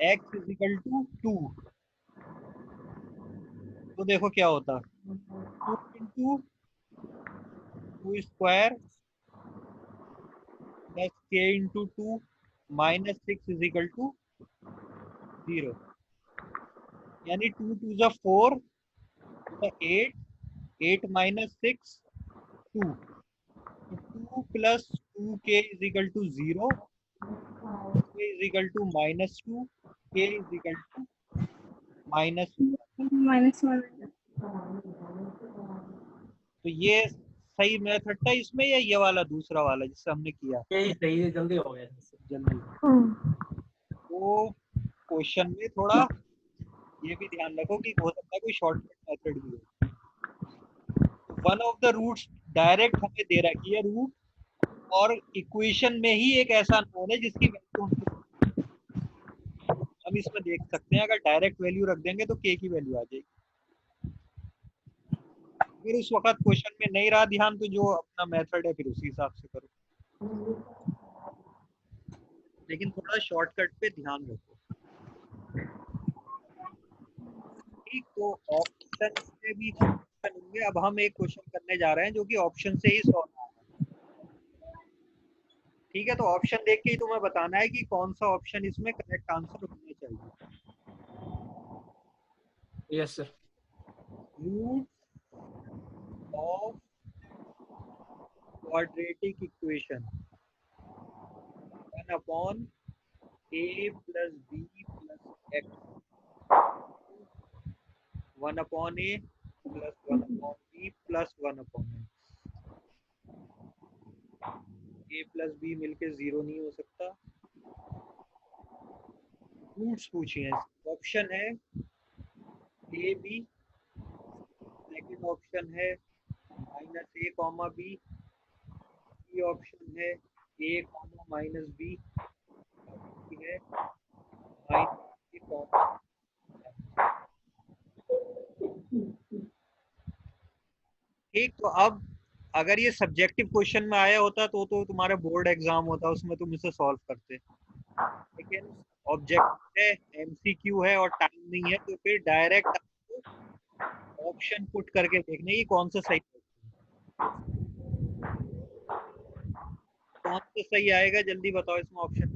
x is equal to two, तो देखो क्या होता, two into two square plus K into two minus six is equal to zero. यानी टू टू जा four, eight, eight minus six two, two plus two K is equal to zero, K is equal to minus two, K is equal to minus. -1. तो ये सही method था इसमें, या ये वाला दूसरा वाला जिससे हमने किया यही सही है, जल्दी हो गया। जल्दी? तो क्वेश्चन में थोड़ा ये भी ध्यान रखो कि हो सकता है कोई शॉर्टकट मेथड भी हो। One of the roots direct हमें दे रखी है रूट, और इक्वेशन में ही एक ऐसा नोन है जिसकी वैल्यू हम इसमें देख सकते हैं। अगर डायरेक्ट वैल्यू रख देंगे तो के की वैल्यू आ जाएगी। फिर उस वक्त क्वेश्चन में नहीं रहा ध्यान तो जो अपना मेथड है फिर उसी हिसाब से करो, लेकिन थोड़ा शॉर्टकट पे ध्यान रखो। ठीक, तो ऑप्शन से भी क्वेश्चन होंगे। अब हम एक क्वेश्चन करने जा रहे हैं जो कि ऑप्शन से ही सॉल्व होगा। ठीक है, तो ऑप्शन देख के ही तुम्हें बताना है कि कौन सा ऑप्शन इसमें करेक्ट आंसर होना चाहिए। Yes sir. Root of quadratic equation one upon a plus b plus x, one upon a plus one upon b plus one upon x. A plus b मिलके जीरो नहीं हो सकता। Roots पूछिए, option है a b, second option है minus a comma b, option है a comma minus b, है minus a comma. ठीक, तो अब अगर ये सब्जेक्टिव क्वेश्चन में आया होता तो तुम्हारा बोर्ड एग्जाम होता, उसमें तुम इसे सॉल्व करते। लेकिन ऑब्जेक्टिव है, एमसीक्यू है और टाइम नहीं है, तो फिर डायरेक्ट ऑप्शन पुट करके देखने की कौन सा सही है। कौन सा सही आएगा जल्दी बताओ इसमें ऑप्शन।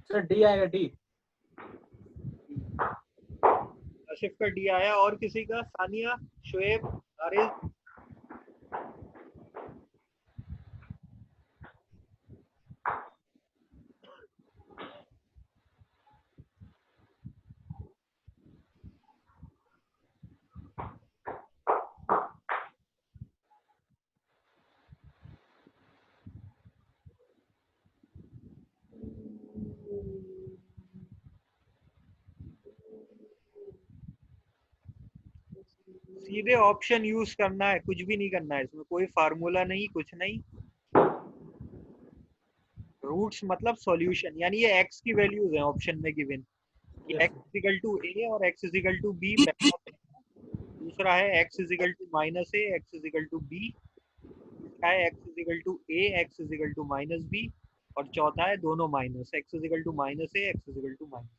सर डी आएगा, डी। आशिफ का डी आया, और किसी का? सानिया, शुएब, हारिस? सीधे ऑप्शन यूज करना है, कुछ भी नहीं करना है, इसमें कोई फार्मूला नहीं, कुछ नहीं। रूट्स मतलब सॉल्यूशन, यानी ये एक्स की वैल्यूज हैं ऑप्शन में गिवन, कि Yes, x equal to a और एक्स इजिकल टू बी। दूसरा है x equal to minus a, x equal to b. तीसरा है x equal to a, x equal to minus b. और चौथा है दोनों minus, x equal to minus a, x equal to minus.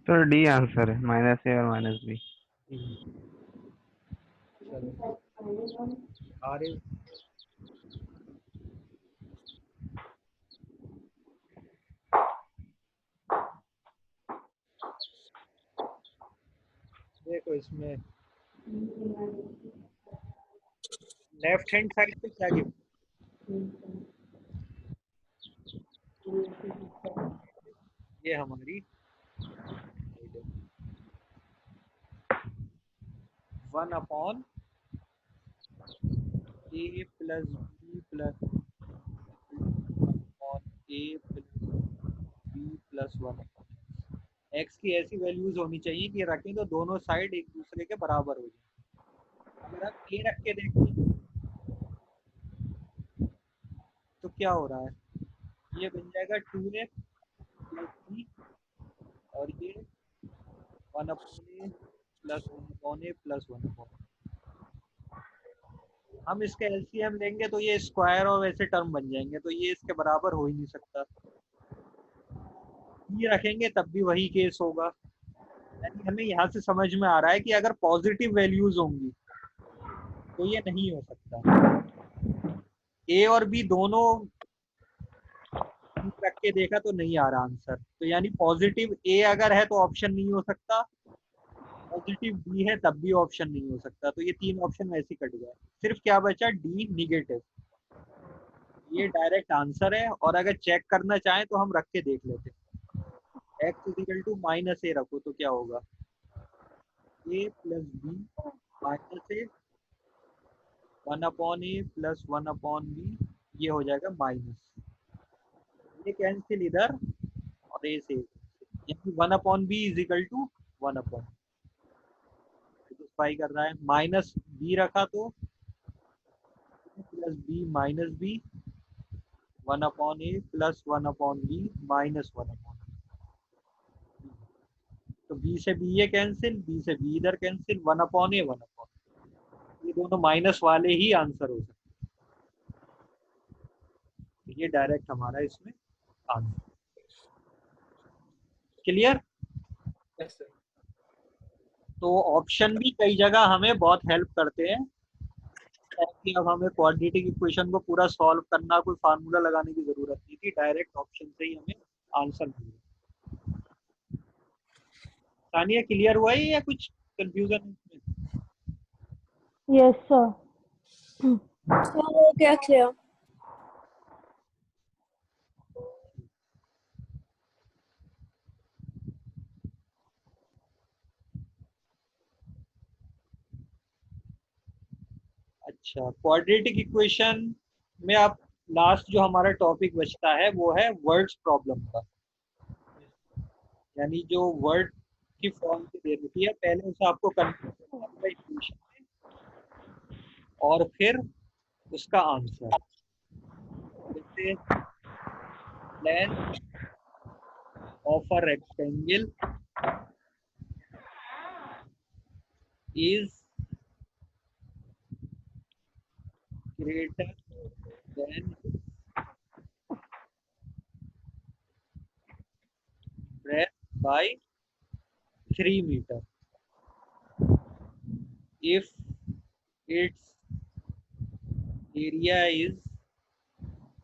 तो D answer है, माइनस ए और minus B. चलो आ रहे हो? देखो इसमें लेफ्ट हैंड साइड पे क्या गिवन, ये हमारी 1/a plus b plus a plus b plus 1। X की ऐसी वैल्यूज होनी चाहिए कि रखें तो दोनों साइड एक दूसरे के बराबर हो जाए। अगर आप ए रख के देखें तो क्या हो रहा है, ये बन जाएगा 2a प्लस बी, और ये 1/a प्लस 1/a प्लस 1। हम इसके एलसीएम लेंगे तो ये स्क्वायर और वैसे टर्म बन जाएंगे, तो ये इसके बराबर हो ही नहीं सकता। ये रखेंगे तब भी वही केस होगा। यानी हमें यहाँ से समझ में आ रहा है कि अगर पॉजिटिव वैल्यूज होंगी तो ये नहीं हो सकता। ए और बी दोनों रख के देखा तो नहीं आ रहा आंसर, तो यानी पॉजिटिव ए अगर है तो ऑप्शन नहीं हो सकता, पॉजिटिव बी है तब भी ऑप्शन नहीं हो सकता। तो ये तीन ऑप्शन वैसे कट गए, सिर्फ क्या बचा, डी निगेटिव। ये डायरेक्ट आंसर है, और अगर चेक करना चाहें तो हम रख के देख लेते हैं। एक्स इजिकल टू माइनस ए रखो तो क्या होगा, ए प्लस बी माइनस ए, 1/a प्लस 1/b, ये हो जाएगा माइनस, ये कैंसिल इधर और ए से, यानी 1/b is equal to 1/, spy कर रहा है। माइनस बी रखा तो plus b minus b, 1/a plus 1/b minus 1/, तो बी से बी ये कैंसिल, बी से बी इधर कैंसिल, 1/a 1/, ये दोनों माइनस वाले ही आंसर हो सकते हैं। ये डायरेक्ट हमारा इसमें आंसर। क्लियर? yes, sir. तो ऑप्शन भी कई जगह हमें बहुत हेल्प करते हैं, ताकि अब हमें क्वाड्रेटिक इक्वेशन को पूरा सॉल्व करना, कोई फार्मूला लगाने की जरूरत नहीं थी, डायरेक्ट ऑप्शन से ही हमें आंसर मिल गया। सानिया क्लियर हुआ है या कुछ कंफ्यूजन है इसमें? Yes, sir. सर हो गया क्लियर। अच्छा, क्वाड्रेटिक इक्वेशन में आप लास्ट जो हमारा टॉपिक बचता है वो है वर्ड्स प्रॉब्लम का, यानी जो वर्ड की फॉर्म की दे रखी है, पहले उसे आपको कन्वर्ट करना होगा इक्वेशन में, और फिर उसका आंसर। जैसे length of a rectangle is greater then breadth by 3 meter if its area is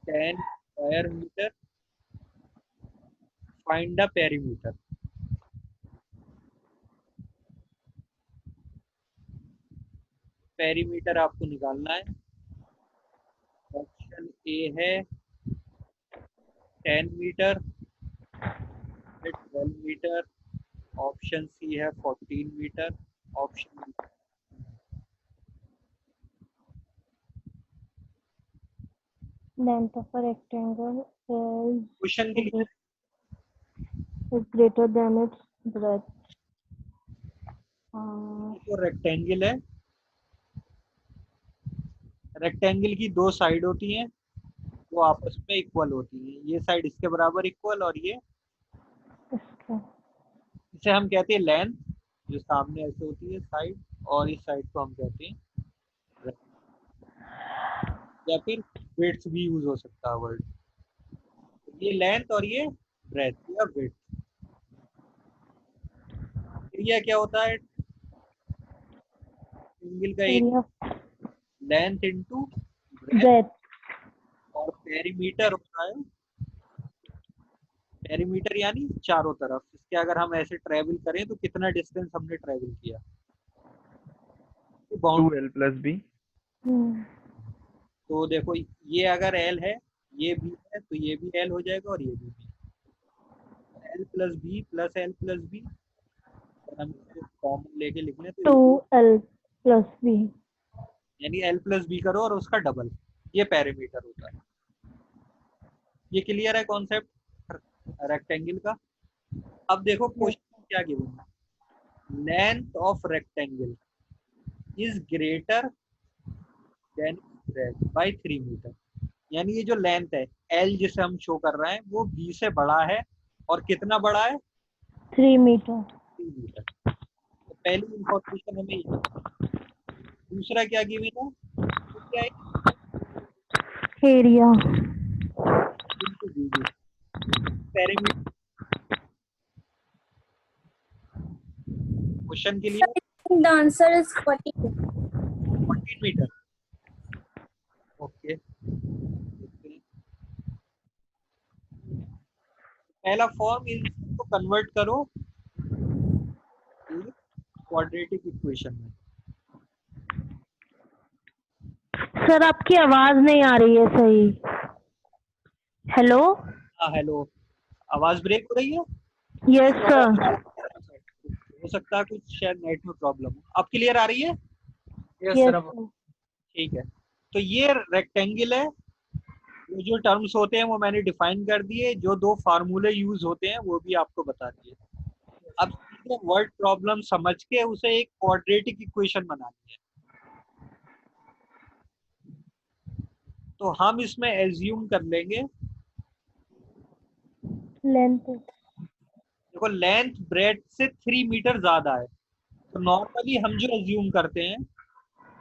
10 square meter, find the perimeter। Perimeter आपको निकालना है। ऑप्शन ऑप्शन ए है 10 मीटर, 12 मीटर, ऑप्शन सी है 14 meter, option Length of a rectangle question के लिए is greater than its breadth. तो rectangle है, rectangle की दो साइड होती हैं, वो आपस में इक्वल होती हैं, ये साइड इसके बराबर इक्वल और ये, इसका इसे हम कहते हैं लेंथ, जो सामने ऐसे होती है साइड, और इस साइड को हम कहते हैं breadth, या फिर विड्थ भी यूज हो सकता है वर्ड। ये लेंथ और ये ब्रेथ या विड्थ। एरिया क्या होता है ट्रायंगल का? area of length into breadth, breadth. और पेरीमीटर होता है, पेरीमीटर यानी चारों तरफ, इसके अगर हम ऐसे ट्रेवल करें तो कितना डिस्टेंस हमने ट्रेवल किया। Bound 2L plus B. तो देखो ये अगर एल है, ये बी है, तो ये भी एल हो जाएगा और ये भी b. L plus b plus l plus b, हम कॉमन लेके लिख लें तो 2L plus B. यानी एल प्लस बी करो और उसका डबल, ये पेरीमीटर होता है। ये क्लियर है कॉन्सेप्ट रेक्टेंगल का? अब देखो क्वेश्चन क्या गिवन है, length of rectangle is greater than breadth by 3 meter. यानी ये जो लेंथ है एल जिसे हम शो कर रहे हैं वो बी से बड़ा है, और कितना बड़ा है? 3 meter. 3 मीटर। तो पहली इंफॉर्मेशन हमें ये। दूसरा क्या गिवन है? तो क्या है? Area. पेरीमीटर। क्वेश्चन के लिए The answer is 40. 14 metre. Okay, पहला फॉर्म इसको कन्वर्ट करो क्वाड्रेटिक इक्वेशन में। सर आपकी आवाज नहीं आ रही है सही। हेलो। हाँ हेलो, आवाज ब्रेक हो रही है? Yes sir. हो सकता है कुछ शायद नेट में प्रॉब्लम हो। अब क्लियर आ रही है? Yes yes sir. ठीक है, तो ये रेक्टेंगल है, जो टर्म्स होते हैं वो मैंने डिफाइन कर दिए, जो दो फार्मूले यूज होते हैं वो भी आपको बता दिए। अब वर्ड प्रॉब्लम समझ के उसे एक क्वाड्रेटिक इक्वेशन बनानी है। तो हम इसमें एज्यूम कर लेंगे, लेंथ देखो लेंथ ब्रेथ से 3 मीटर ज्यादा है, तो नॉर्मली हम जो एज्यूम करते हैं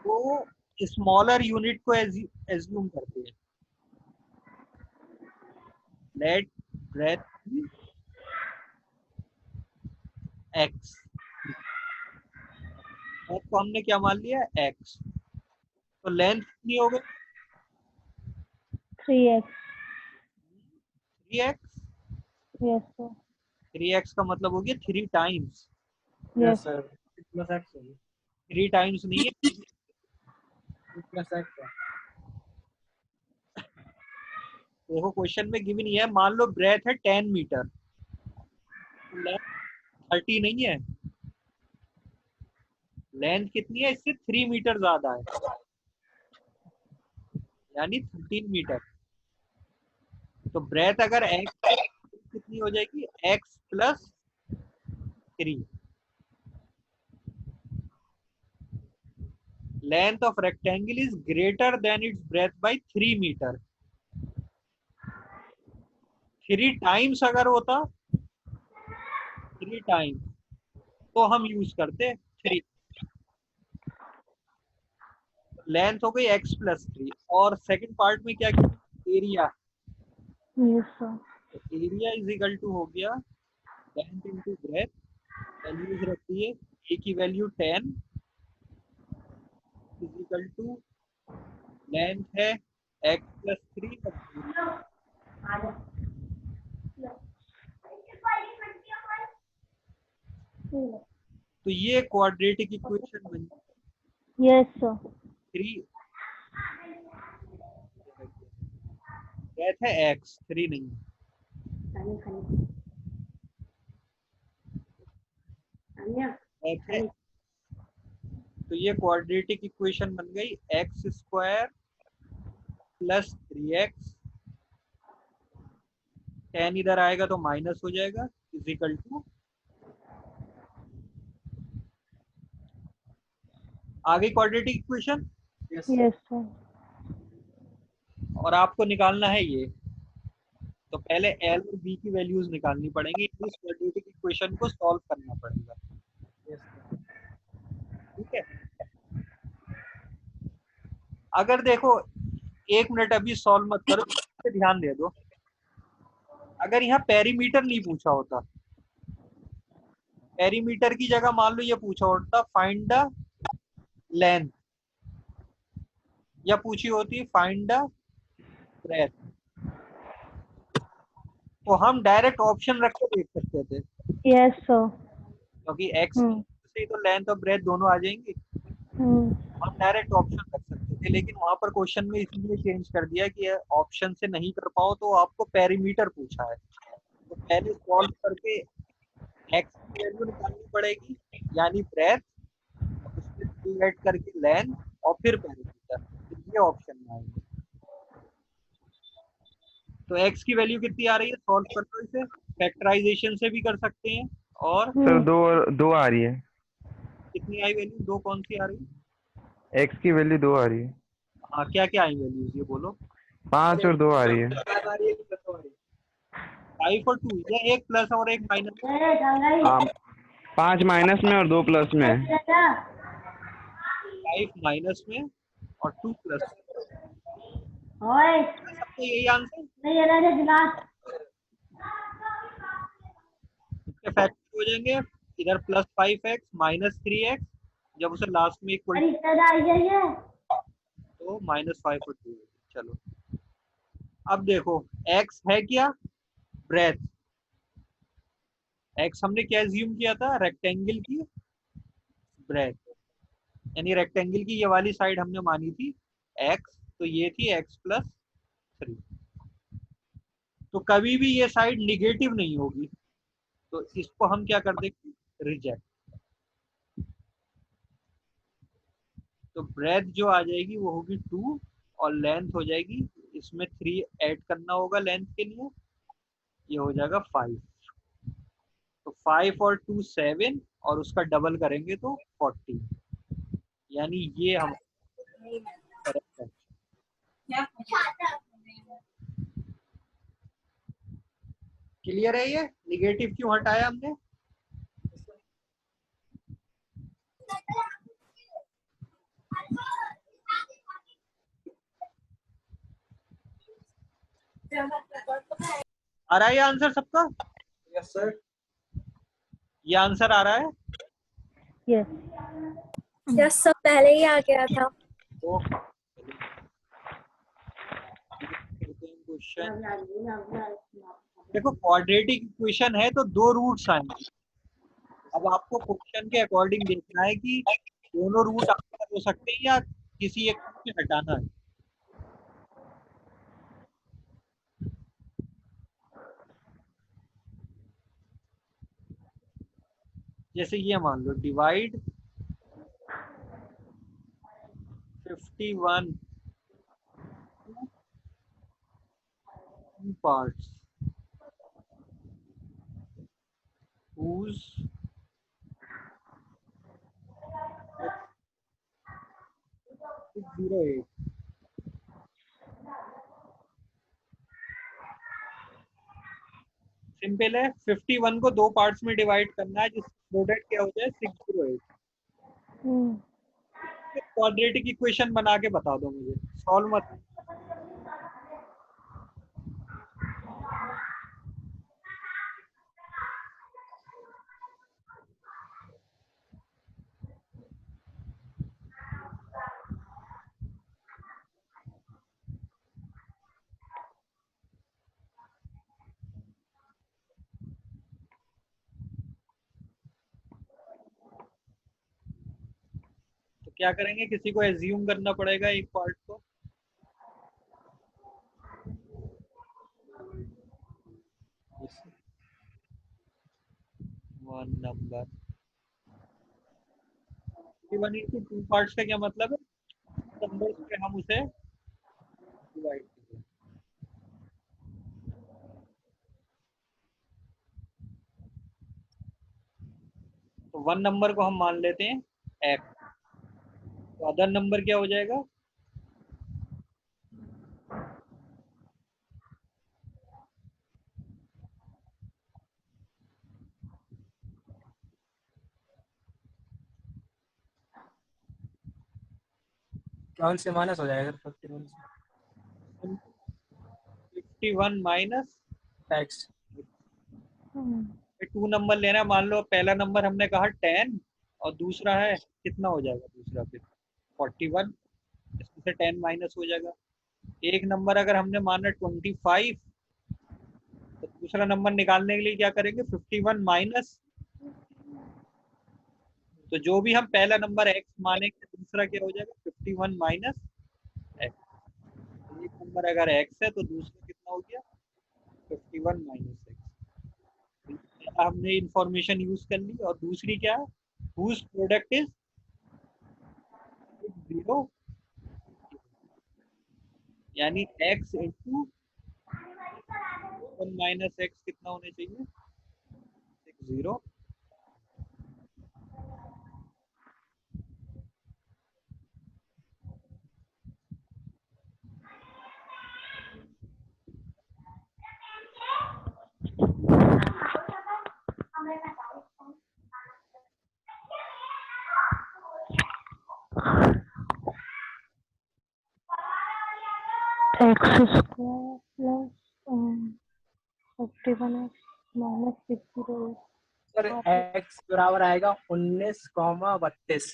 वो स्मॉलर यूनिट को एज्यूम करते हैं। लेट ब्रेथ एक्स, तो हमने क्या मान लिया? एक्स। तो लेंथ कितनी हो गई? 3x. 3x। Yes sir. 3x का मतलब हो गया 3 times. Yes sir plus x 3 times नहीं है, प्लस एक्स। देखो क्वेश्चन में गिवन है, मान लो ब्रेथ है 10 मीटर, लेंथ 30 नहीं है, लेंथ कितनी है? इससे 3 मीटर ज्यादा है, यानी 13 मीटर। तो ब्रेथ अगर x कितनी हो जाएगी? x plus 3। Length of rectangle is greater than its breadth by 3 meter. 3 times अगर होता, 3 टाइम्स, तो हम यूज करते 3। लेंथ हो गई x प्लस 3, और सेकंड पार्ट में क्या किया? Area. Yes sir. Area is equal to हो गया लेंथ इनटू ब्रेथ, वैल्यूज रखती है, a की value 10 is equal to length है x प्लस 3, तो ये क्वाड्रेटिक इक्वेशन बन यस सर। 3। ब्रेथ है x, 3 नहीं। ब्रेथ है, तो ये क्वाड्रेटिक इक्वेशन बन गई x square plus 3x, tan इधर आएगा तो माइनस हो जाएगा, इजिकल टू, आ गई quadratic equation. Yes Yes, sir. और आपको निकालना है ये, तो पहले L और B की वैल्यूज निकालनी पड़ेंगी, इस क्वाड्रेटिक इक्वेशन को सॉल्व करना पड़ेगा। ठीक है, अगर देखो, एक मिनट अभी सॉल्व मत करो, पे ध्यान दे दो। अगर यहाँ पेरीमीटर नहीं पूछा होता, पेरीमीटर की जगह मान लो ये पूछा होता फाइंड द लेंथ, या पूछी होती फाइंड द ब्रेथ, तो हम डायरेक्ट ऑप्शन रख के देख सकते थे, Yes, sir. क्योंकि x Hmm. से तो लेंथ और ब्रेथ दोनों आ जाएंगे, Hmm. हम डायरेक्ट ऑप्शन रख सकते थे। लेकिन वहां पर क्वेश्चन में इसलिए चेंज कर दिया कि ऑप्शन से नहीं कर पाओ तो आपको पेरीमीटर पूछा है, तो पहले सॉल्व करके x की वैल्यू निकालनी पड़ेगी, यानी ब्रेथ, उसमें 3 ऐड करके लेंथ और फिर पेरीमीटर, तो ये ऑप्शन में आएंगे। तो x की वैल्यू कितनी आ रही है, सॉल्व कर लो इसे, फैक्टराइजेशन से भी कर सकते हैं। और सर Hmm. दो आ रही है। कितनी आई वैल्यू, दो कौन सी आ रही है? x की वैल्यू 2 आ रही है। हाँ, क्या क्या आई वैल्यूज ये बोलो। 5 और 2 आ रही है। 5 और 2, या एक प्लस और एक माइनस। 5 माइनस में और 2 प्लस में है। 5 माइनस में और 2 प्लस में, सबका यही आंसर। इसके फैक्टर हो जाएंगे, इधर प्लस 5x माइनस 3x, जब उसे लास्ट में इक्वल तो माइनस 5 और 2। चलो अब देखो, x है क्या, ब्रेथ। x हमने क्या एज्यूम किया था, रेक्टेंगल की ब्रेथ, यानी रेक्टेंगल की ये वाली साइड हमने मानी थी x, तो ये थी x प्लस 3। तो कभी भी ये साइड निगेटिव नहीं होगी, तो इसको हम क्या कर देंगे, रिजेक्ट। तो ब्रेथ जो आ जाएगी वो होगी 2, और लेंथ हो जाएगी, इसमें 3 ऐड करना होगा लेंथ के लिए, ये हो जाएगा 5। तो 5 और 2 7, और उसका डबल करेंगे तो 40, यानी ये हम करेक्ट है। क्लियर है, ये निगेटिव क्यों हटाया हमने। आ रहा है ये आंसर सबका, यस सर। ये आंसर आ रहा है। Yes. यस सब पहले ही आ गया था। तो क्वेश्चन देखो, क्वाड्रेटिक इक्वेशन है तो दो रूट्स आएंगे। अब आपको क्वेश्चन के अकॉर्डिंग देखना है कि दोनों रूट आंसर हो सकते हैं या किसी एक को हटाना है। जैसे ये मान लो, डिवाइड 51 पार्ट्स whose 608, सिंपल है। 51 को दो पार्ट्स में डिवाइड करना है, जिसका प्रोडक्ट क्या हो जाए 608। Hmm. क्वाड्रेटिक इक्वेशन बना के बता दो मुझे, सॉल्व मत। तो क्या करेंगे, किसी को एज्यूम करना पड़ेगा एक पार्ट को। वन नंबर 51 into 2 पार्ट्स का क्या मतलब है? नंबर्स पे हम उसे डिवाइड करें। तो वन नंबर को हम मान लेते हैं x, तो अदर नंबर क्या हो जाएगा? कौन से माइनस हो जाएगा 51 से? 51 माइनस एक्स। हम्म, 2 नंबर लेना है, मान लो पहला नंबर हमने कहा 10 और दूसरा है कितना हो जाएगा दूसरा फिर 41, इसमें से 10 माइनस हो जाएगा। एक नंबर अगर हमने माना 25, तो दूसरा नंबर निकालने के लिए क्या करेंगे? 51 माइनस, तो जो भी हम पहला नंबर x मानेंगे दूसरा क्या हो जाएगा? 51 माइनस एक्स। एक नंबर अगर x है तो दूसरा कितना हो गया? 51 माइनस एक्स। पहला हमने इंफॉर्मेशन यूज कर ली, और दूसरी क्या है? whose प्रोडक्ट इज 0, यानी x इंटू 1 माइनस एक्स कितना होने चाहिए? 60। x square plus 51x minus 60। Sir x बराबर आएगा 19,32।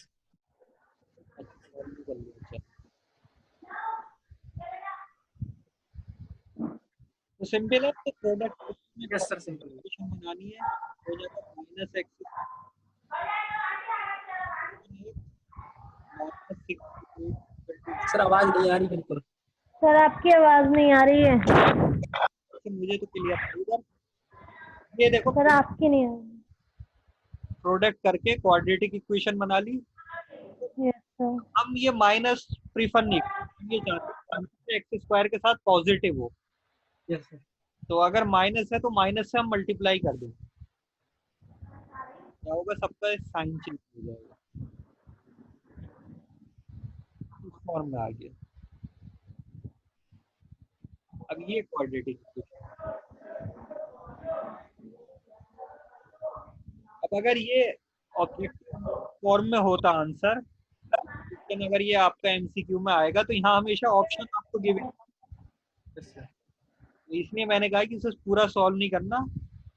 वैल्यू कर लो। अच्छा, तो सिंपल है, तो प्रोडक्ट में यस सर, सिंपल। इक्वेशन बनानी है, हो जाएगा माइनस एक्स माइनस 68। सर आवाज नहीं आ रही बिल्कुल। सर आपकी आवाज नहीं आ रही है। मुझे तो क्लियर है इधर। ये देखो, सर आपकी नहीं आ रही। प्रोडक्ट करके क्वाड्रेटिक इक्वेशन बना ली। Yes sir. हम ये माइनस प्रीफर नहीं करते, हम ये चाहते हैं एक्स स्क्वायर के साथ पॉजिटिव हो। Yes sir. तो अगर माइनस है तो माइनस से हम मल्टीप्लाई कर देंगे, क्या होगा? सबका साइन चेंज हो जाएगा, इस फॉर्म में आ गया। अब ये क्वाड्रेटिक इक्वेशन, अब अगर ये ऑब्जेक्टिव फॉर्म में होता आंसर, लेकिन अगर ये आपका एमसीक्यू में आएगा तो यहाँ हमेशा ऑप्शन आपको गिवन, यस सर। इसलिए मैंने कहा कि इसे पूरा सॉल्व नहीं करना,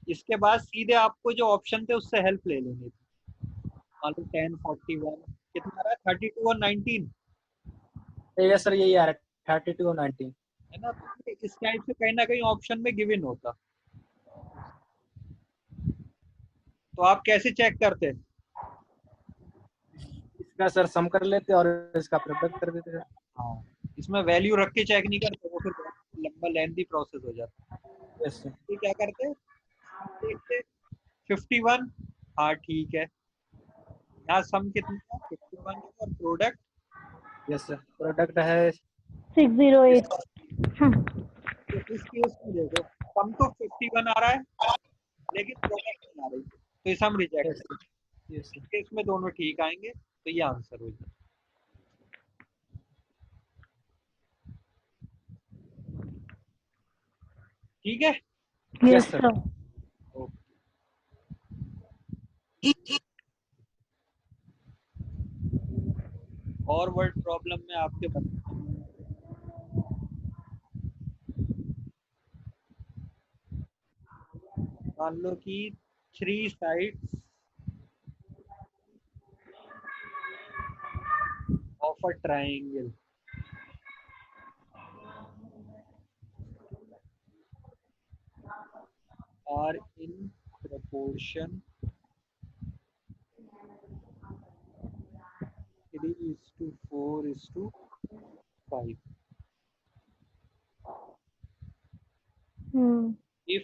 इसके बाद सीधे आपको जो ऑप्शन थे उससे हेल्प ले लेनी थी। मान लो 10, 41 कितना आ रहा है? 32 और 19 यस सर, यही आ रहा है 32 और 19 है ना? तो इस टाइप से कहीं ना कहीं ऑप्शन में गिवन होता, तो आप कैसे चेक करते? इसका सर सम कर लेते और इसका प्रोडक्ट कर देते। हाँ, इसमें वैल्यू रख के चेक नहीं करते, वो फिर बहुत लंबा लेंथी प्रोसेस हो जाता। Yes sir. तो क्या करते? देखते 51, हाँ ठीक है, यहाँ सम कितना है? 51 और प्रोडक्ट यस सर, प्रोडक्ट है 608। तो इस केस में देखो, सम तो 51 आ रहा है लेकिन प्रोडक्ट नहीं आ रही, तो इसे हम रिजेक्ट यस करेंगे। सर। यस इस सर। केस में दोनों ठीक आएंगे, तो ये आंसर हो जाए। ठीक है। Yes sir. सर। और वर्ड प्रॉब्लम में आपके बता, मान लो कि 3 sides of a triangle are in proportion 3:4:5. Hmm, If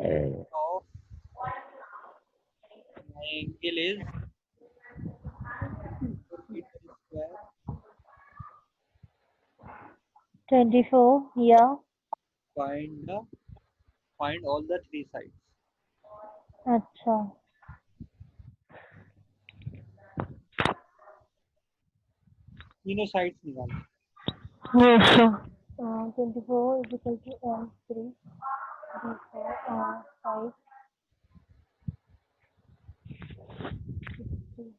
of triangle is 4 meter square. 24. Yeah. Find all the 3 sides. अच्छा. तीनों साइड्स निकालो. Yes, sir. 24 is equal to 3. 4, 5. 60.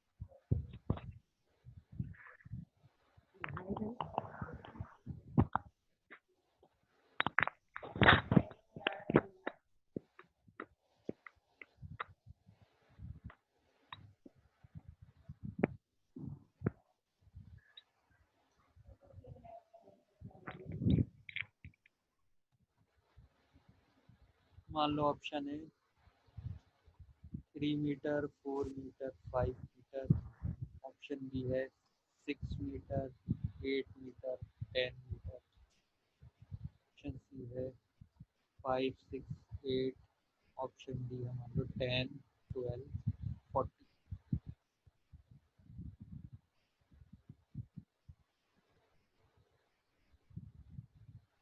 मान लो ऑप्शन है 3 meter, 4 meter, 5 meter. Option B है 6 meter, 8 meter, 10 meter. Option C है 5, 6, 8. Option D है मान लो 10, 12, 40.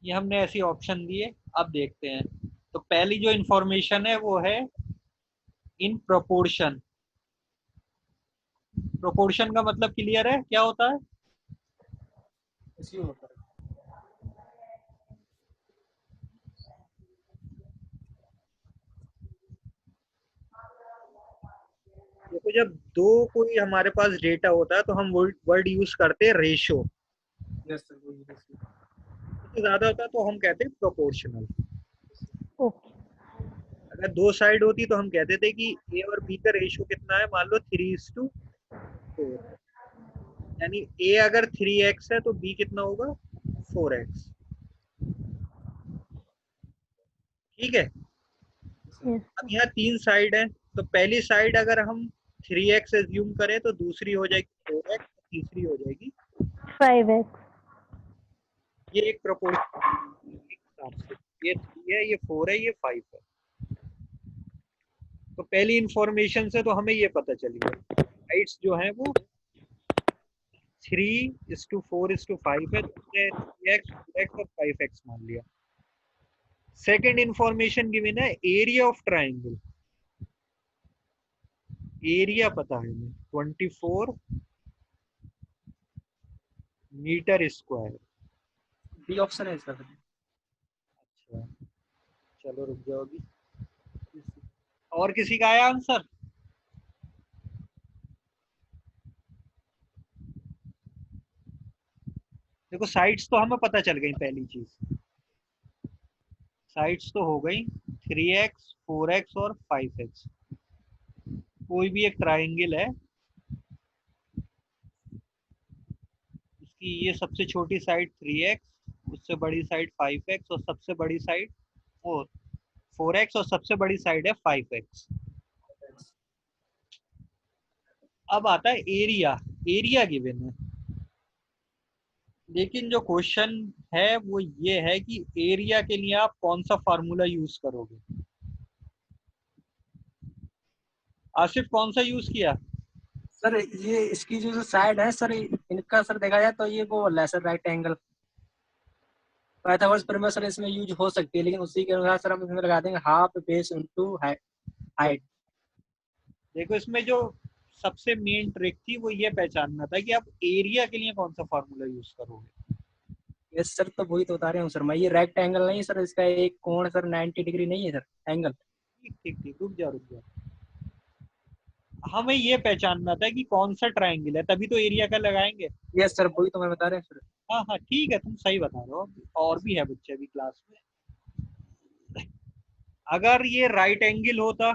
ये हमने ऐसी ऑप्शन दिए. अब देखते हैं. तो पहली जो इंफॉर्मेशन है वो है इन प्रोपोर्शन. प्रोपोर्शन का मतलब क्लियर है क्या होता है? इसी होता है. देखो जब दो कोई हमारे पास डेटा होता है तो हम वर्ड यूज करते हैं रेशो. यस सर, वही उससे ज्यादा होता है तो हम कहते हैं प्रोपोर्शनल. Okay. अगर 2 साइड होती तो हम कहते थे कि ए और बी का रेशो कितना है. मान लो 3:4. यानी ए अगर 3x है तो बी कितना होगा 4x. ठीक है. Yes. अब यहाँ 3 साइड है तो पहली साइड अगर हम 3x एज्यूम करें तो दूसरी हो जाएगी 4x, तीसरी हो जाएगी 5x. ये एक प्रोपोर्शन हिसाब से. ये 3 है, ये 4 है, ये 5 है. तो पहली इंफॉर्मेशन से तो हमें ये पता चल गया साइड्स जो है वो 3:4:5 है. तो 3x, 4x और 5x मान लिया. सेकेंड इंफॉर्मेशन गिवन है एरिया ऑफ ट्राइंगल. एरिया पता है हमें 24 मीटर स्क्वायर. बी ऑप्शन है इसका. अच्छा चलो रुक जाओ अभी. और किसी का आया आंसर? देखो साइड्स तो हमें पता चल गई. पहली चीज साइड्स तो हो गई 3x, 4x और 5x. कोई भी एक ट्राइंगल है उसकी ये सबसे छोटी साइड 3x, उससे बड़ी साइड 5x और सबसे बड़ी साइड 4x और सबसे बड़ी साइड है 5x. अब आता है एरिया. एरिया गिवन है लेकिन जो क्वेश्चन है वो ये है कि एरिया के लिए आप कौन सा फार्मूला यूज करोगे. आसिफ कौन सा यूज किया? सर ये इसकी जो साइड है सर, इनका सर देखा जाए तो ये वो लेसर राइट एंगल पाइथागोरस प्रमेय सर इसमें यूज हो सकती है, लेकिन उसी के अनुसार सर हम इसमें लगा देंगे हाफ बेस इनटू हाइट. देखो इसमें जो सबसे मेन ट्रिक थी वो ये पहचानना था कि आप एरिया के लिए कौन सा फार्मूला यूज करोगे. यस सर, तो वही तो बता रहे हूँ सर मैं. ये रेक्ट एंगल नहीं है सर, इसका एक कोण सर 90 डिग्री नहीं है सर एंगल. ठीक ठीक ठीक. रुक जाओ. हमें ये पहचानना था कि कौन सा ट्राइंगल है तभी तो एरिया का लगाएंगे. यस सर, वही तो मैं बता रहे हैं सर. हाँ हाँ ठीक है तुम सही बता रहे हो. और भी है बच्चे अभी क्लास में. अगर ये राइट एंगल होता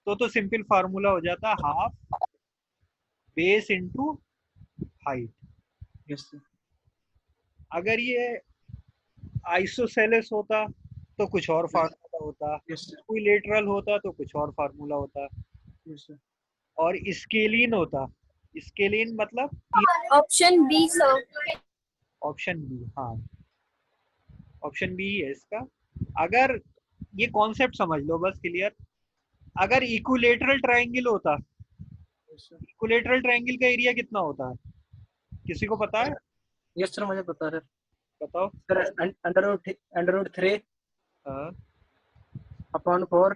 तो सिंपल फार्मूला हो जाता half base into height. Yes sir. अगर ये आइसोसेलेस होता तो कुछ और फार्मूला होता. Yes sir. इक्विलेटरल होता तो कुछ और फार्मूला होता. Yes sir. और स्केलिन होता. स्केलिन मतलब option B sir. Option B. हाँ ऑप्शन बी है इसका. अगर ये कॉन्सेप्ट समझ लो बस क्लियर। अगर इक्विलेटरल ट्रायंगल होता, इक्विलेटरल ट्रायंगल का एरिया कितना होता है, किसी को पता है? यस सर, मुझे पता है बताओ। सर। अंडर रूट 3 हाँ। Upon 4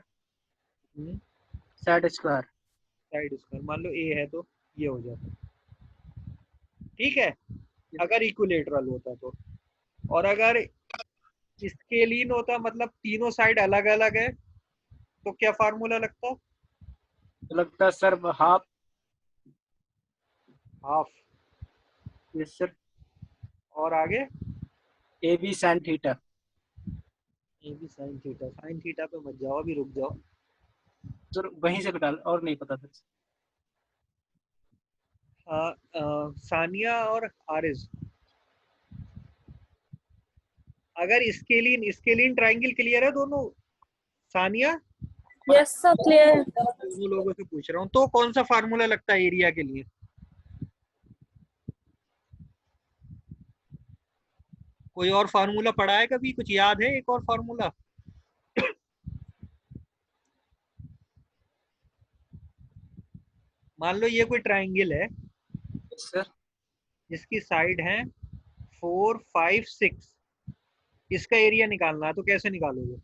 side square. Side square मान लो ए है तो ये हो जाता, ठीक है, अगर इक्विलेटरल होता तो। और अगर स्केलीन होता, मतलब तीनों साइड अलग अलग है, तो क्या फार्मूला लगता? तो लगता है sir half. Half. Yes sir. और आगे a b sine theta. A b sine theta. Sine theta पे मत जाओ, अभी रुक जाओ। सर वहीं से निकाल, और नहीं पता सर। सानिया और आरिज, अगर स्केलीन स्केलीन ट्रायंगल क्लियर है दोनों? Sania, yes sir, clear. दोनों लोगों से पूछ रहा हूँ, तो कौन सा फार्मूला लगता है एरिया के लिए? कोई और फार्मूला पढ़ा है कभी, कुछ याद है एक और फार्मूला? मान लो ये कोई ट्रायंगल है सर जिसकी साइड है 4, 5, 6, इसका एरिया निकालना है, तो कैसे निकालोगे?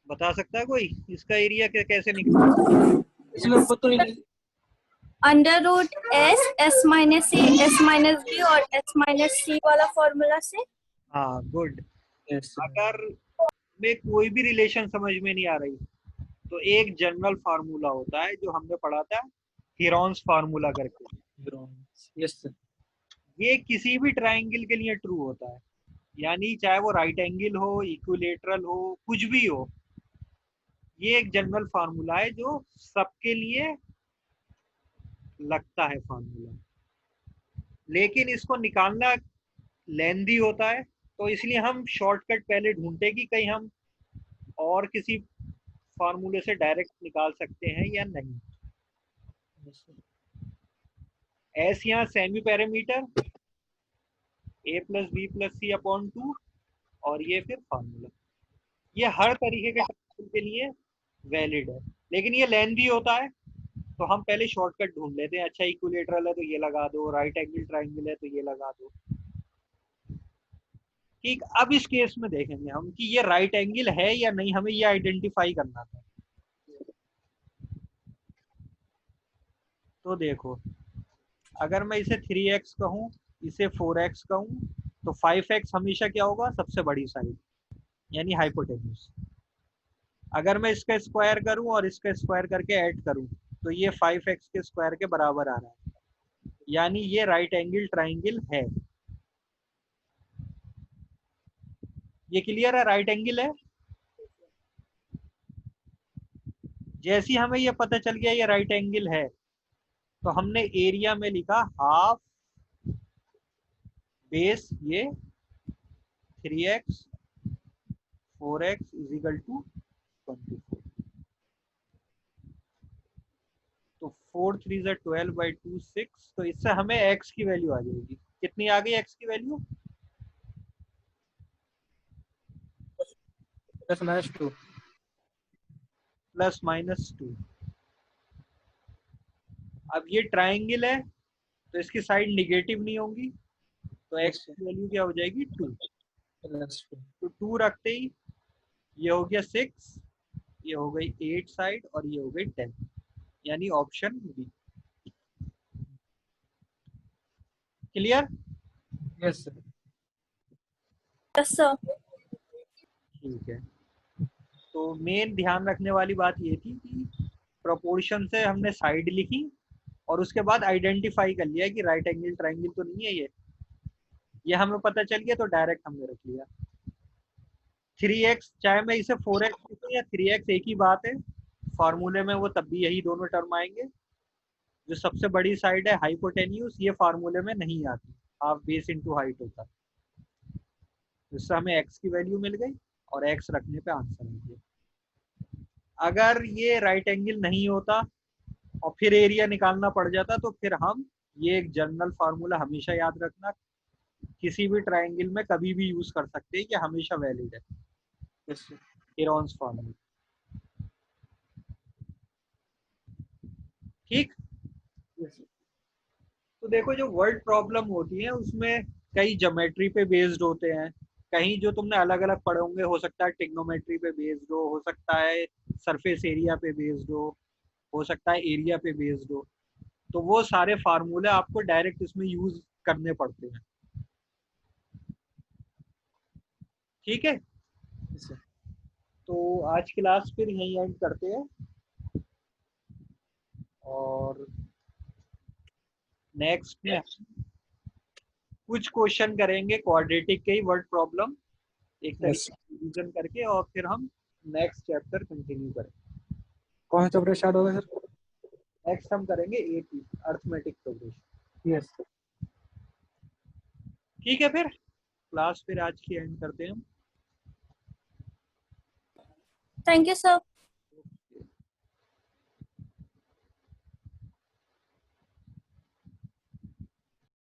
बता सकता है कोई इसका एरिया कैसे निकालोगे? इसमें वो तो नहीं। Under root s minus c s minus b और एच माइनस सी वाला फॉर्मूला से। हाँ गुड। Yes sir. अगर में कोई भी रिलेशन समझ में नहीं आ रही तो एक जनरल फार्मूला होता है जो हमने पढ़ा था, हीरोन्स फार्मूला करके। Yes sir. ये किसी भी ट्रायंगल के लिए ट्रू होता है, यानी चाहे वो राइट एंगल हो, इक्विलेटरल हो, कुछ भी हो, ये एक जनरल फार्मूला है जो सबके लिए लगता है फार्मूला। लेकिन इसको निकालना लेंदी होता है, तो इसलिए हम शॉर्टकट पहले ढूंढते कि कहीं हम और किसी फार्मूले से डायरेक्ट निकाल सकते हैं या नहीं। एस यहाँ सेमी पैरामीटर, ए प्लस बी प्लस सी अपॉन 2, और ये फिर फार्मूला। ये हर तरीके के ट्रायंगल के लिए वैलिड है, लेकिन ये लेंदी होता है, तो हम पहले शॉर्टकट ढूंढ लेते हैं। अच्छा इक्विलेटरल है तो ये लगा दो, राइट एंगल ट्रायंगल है तो ये लगा दो। ठीक, अब इस केस में देखेंगे हम कि ये राइट एंगल है या नहीं, हमें ये आइडेंटिफाई करना था। तो देखो, अगर मैं इसे 3x कहूँ, इसे 4x कहूँ, तो 5x हमेशा क्या होगा, सबसे बड़ी साइड, यानी हाइपोटेन्यूज। अगर मैं इसका स्क्वायर करूं और इसका स्क्वायर करके ऐड करूं, तो ये 5x के स्क्वायर के बराबर आ रहा है, यानी ये राइट एंगल ट्रायंगल है। ये क्लियर है, राइट एंगल है। जैसे ही हमें ये पता चल गया ये राइट एंगल है, तो हमने एरिया में लिखा हाफ बेस ये 3x 4x is equal to 24। तो 4 3 12/2 6, तो इससे हमें x की वैल्यू आ जाएगी। कितनी आ गई x की वैल्यू? +-2। +-2। अब ये ट्रायंगल है तो इसकी साइड निगेटिव नहीं होंगी, तो x की वैल्यू क्या हो जाएगी, 2। +2। तो 2 रखते ही ये हो गया 6, ये हो गई 8 साइड, और ये हो गई 10, यानी option B. Clear? Yes sir. Yes sir. ठीक है, तो मेन ध्यान रखने वाली बात ये थी कि प्रोपोर्शन से हमने साइड लिखी और उसके बाद आइडेंटिफाई कर लिया कि राइट एंगल ट्रायंगल तो नहीं है ये हमें पता चल गया, तो डायरेक्ट हमने रख लिया। 3x, चाहे मैं इसे 4x लिखूं या 3x, एक ही बात है, फार्मूले में वो तब भी यही दोनों टर्म आएंगे। जो सबसे बड़ी साइड है हाइपोटेन्यूज, ये फार्मूले में नहीं आती, हाफ बेस इनटू हाइट होता है। इससे हमें x की वैल्यू मिल गई और x रखने पे आंसर आ गया। अगर ये राइट एंगल नहीं होता और फिर एरिया निकालना पड़ जाता, तो फिर हम ये एक जनरल फार्मूला हमेशा याद रखना, किसी भी ट्रायंगल में कभी भी यूज कर सकते हैं, कि हमेशा वैलिड है यस सर। Heron's formula. ठीक। Yes sir. तो देखो जो वर्ड प्रॉब्लम होती है उसमें कई ज्योमेट्री पे बेस्ड होते हैं, कहीं जो तुमने अलग अलग पढ़े होंगे, हो सकता है टिग्नोमेट्री पे बेस्ड हो सकता है सरफेस एरिया पे बेस्ड हो सकता है एरिया पे बेस्ड हो। तो वो सारे फार्मूले आपको डायरेक्ट इसमें यूज करने पड़ते हैं। ठीक है, यस सर। तो आज क्लास फिर यहीं एंड करते हैं, और नेक्स्ट में कुछ क्वेश्चन करेंगे क्वाड्रेटिक के ही वर्ड प्रॉब्लम एक यस तरीके से रिवीजन करके, और फिर हम नेक्स्ट चैप्टर कंटिन्यू करेंगे। कौन सा चैप्टर स्टार्ट होगा सर? नेक्स्ट हम करेंगे eighty arithmetic progression. Yes sir. ठीक है, फिर क्लास फिर आज की एंड करते हैं हम। Thank you, sir.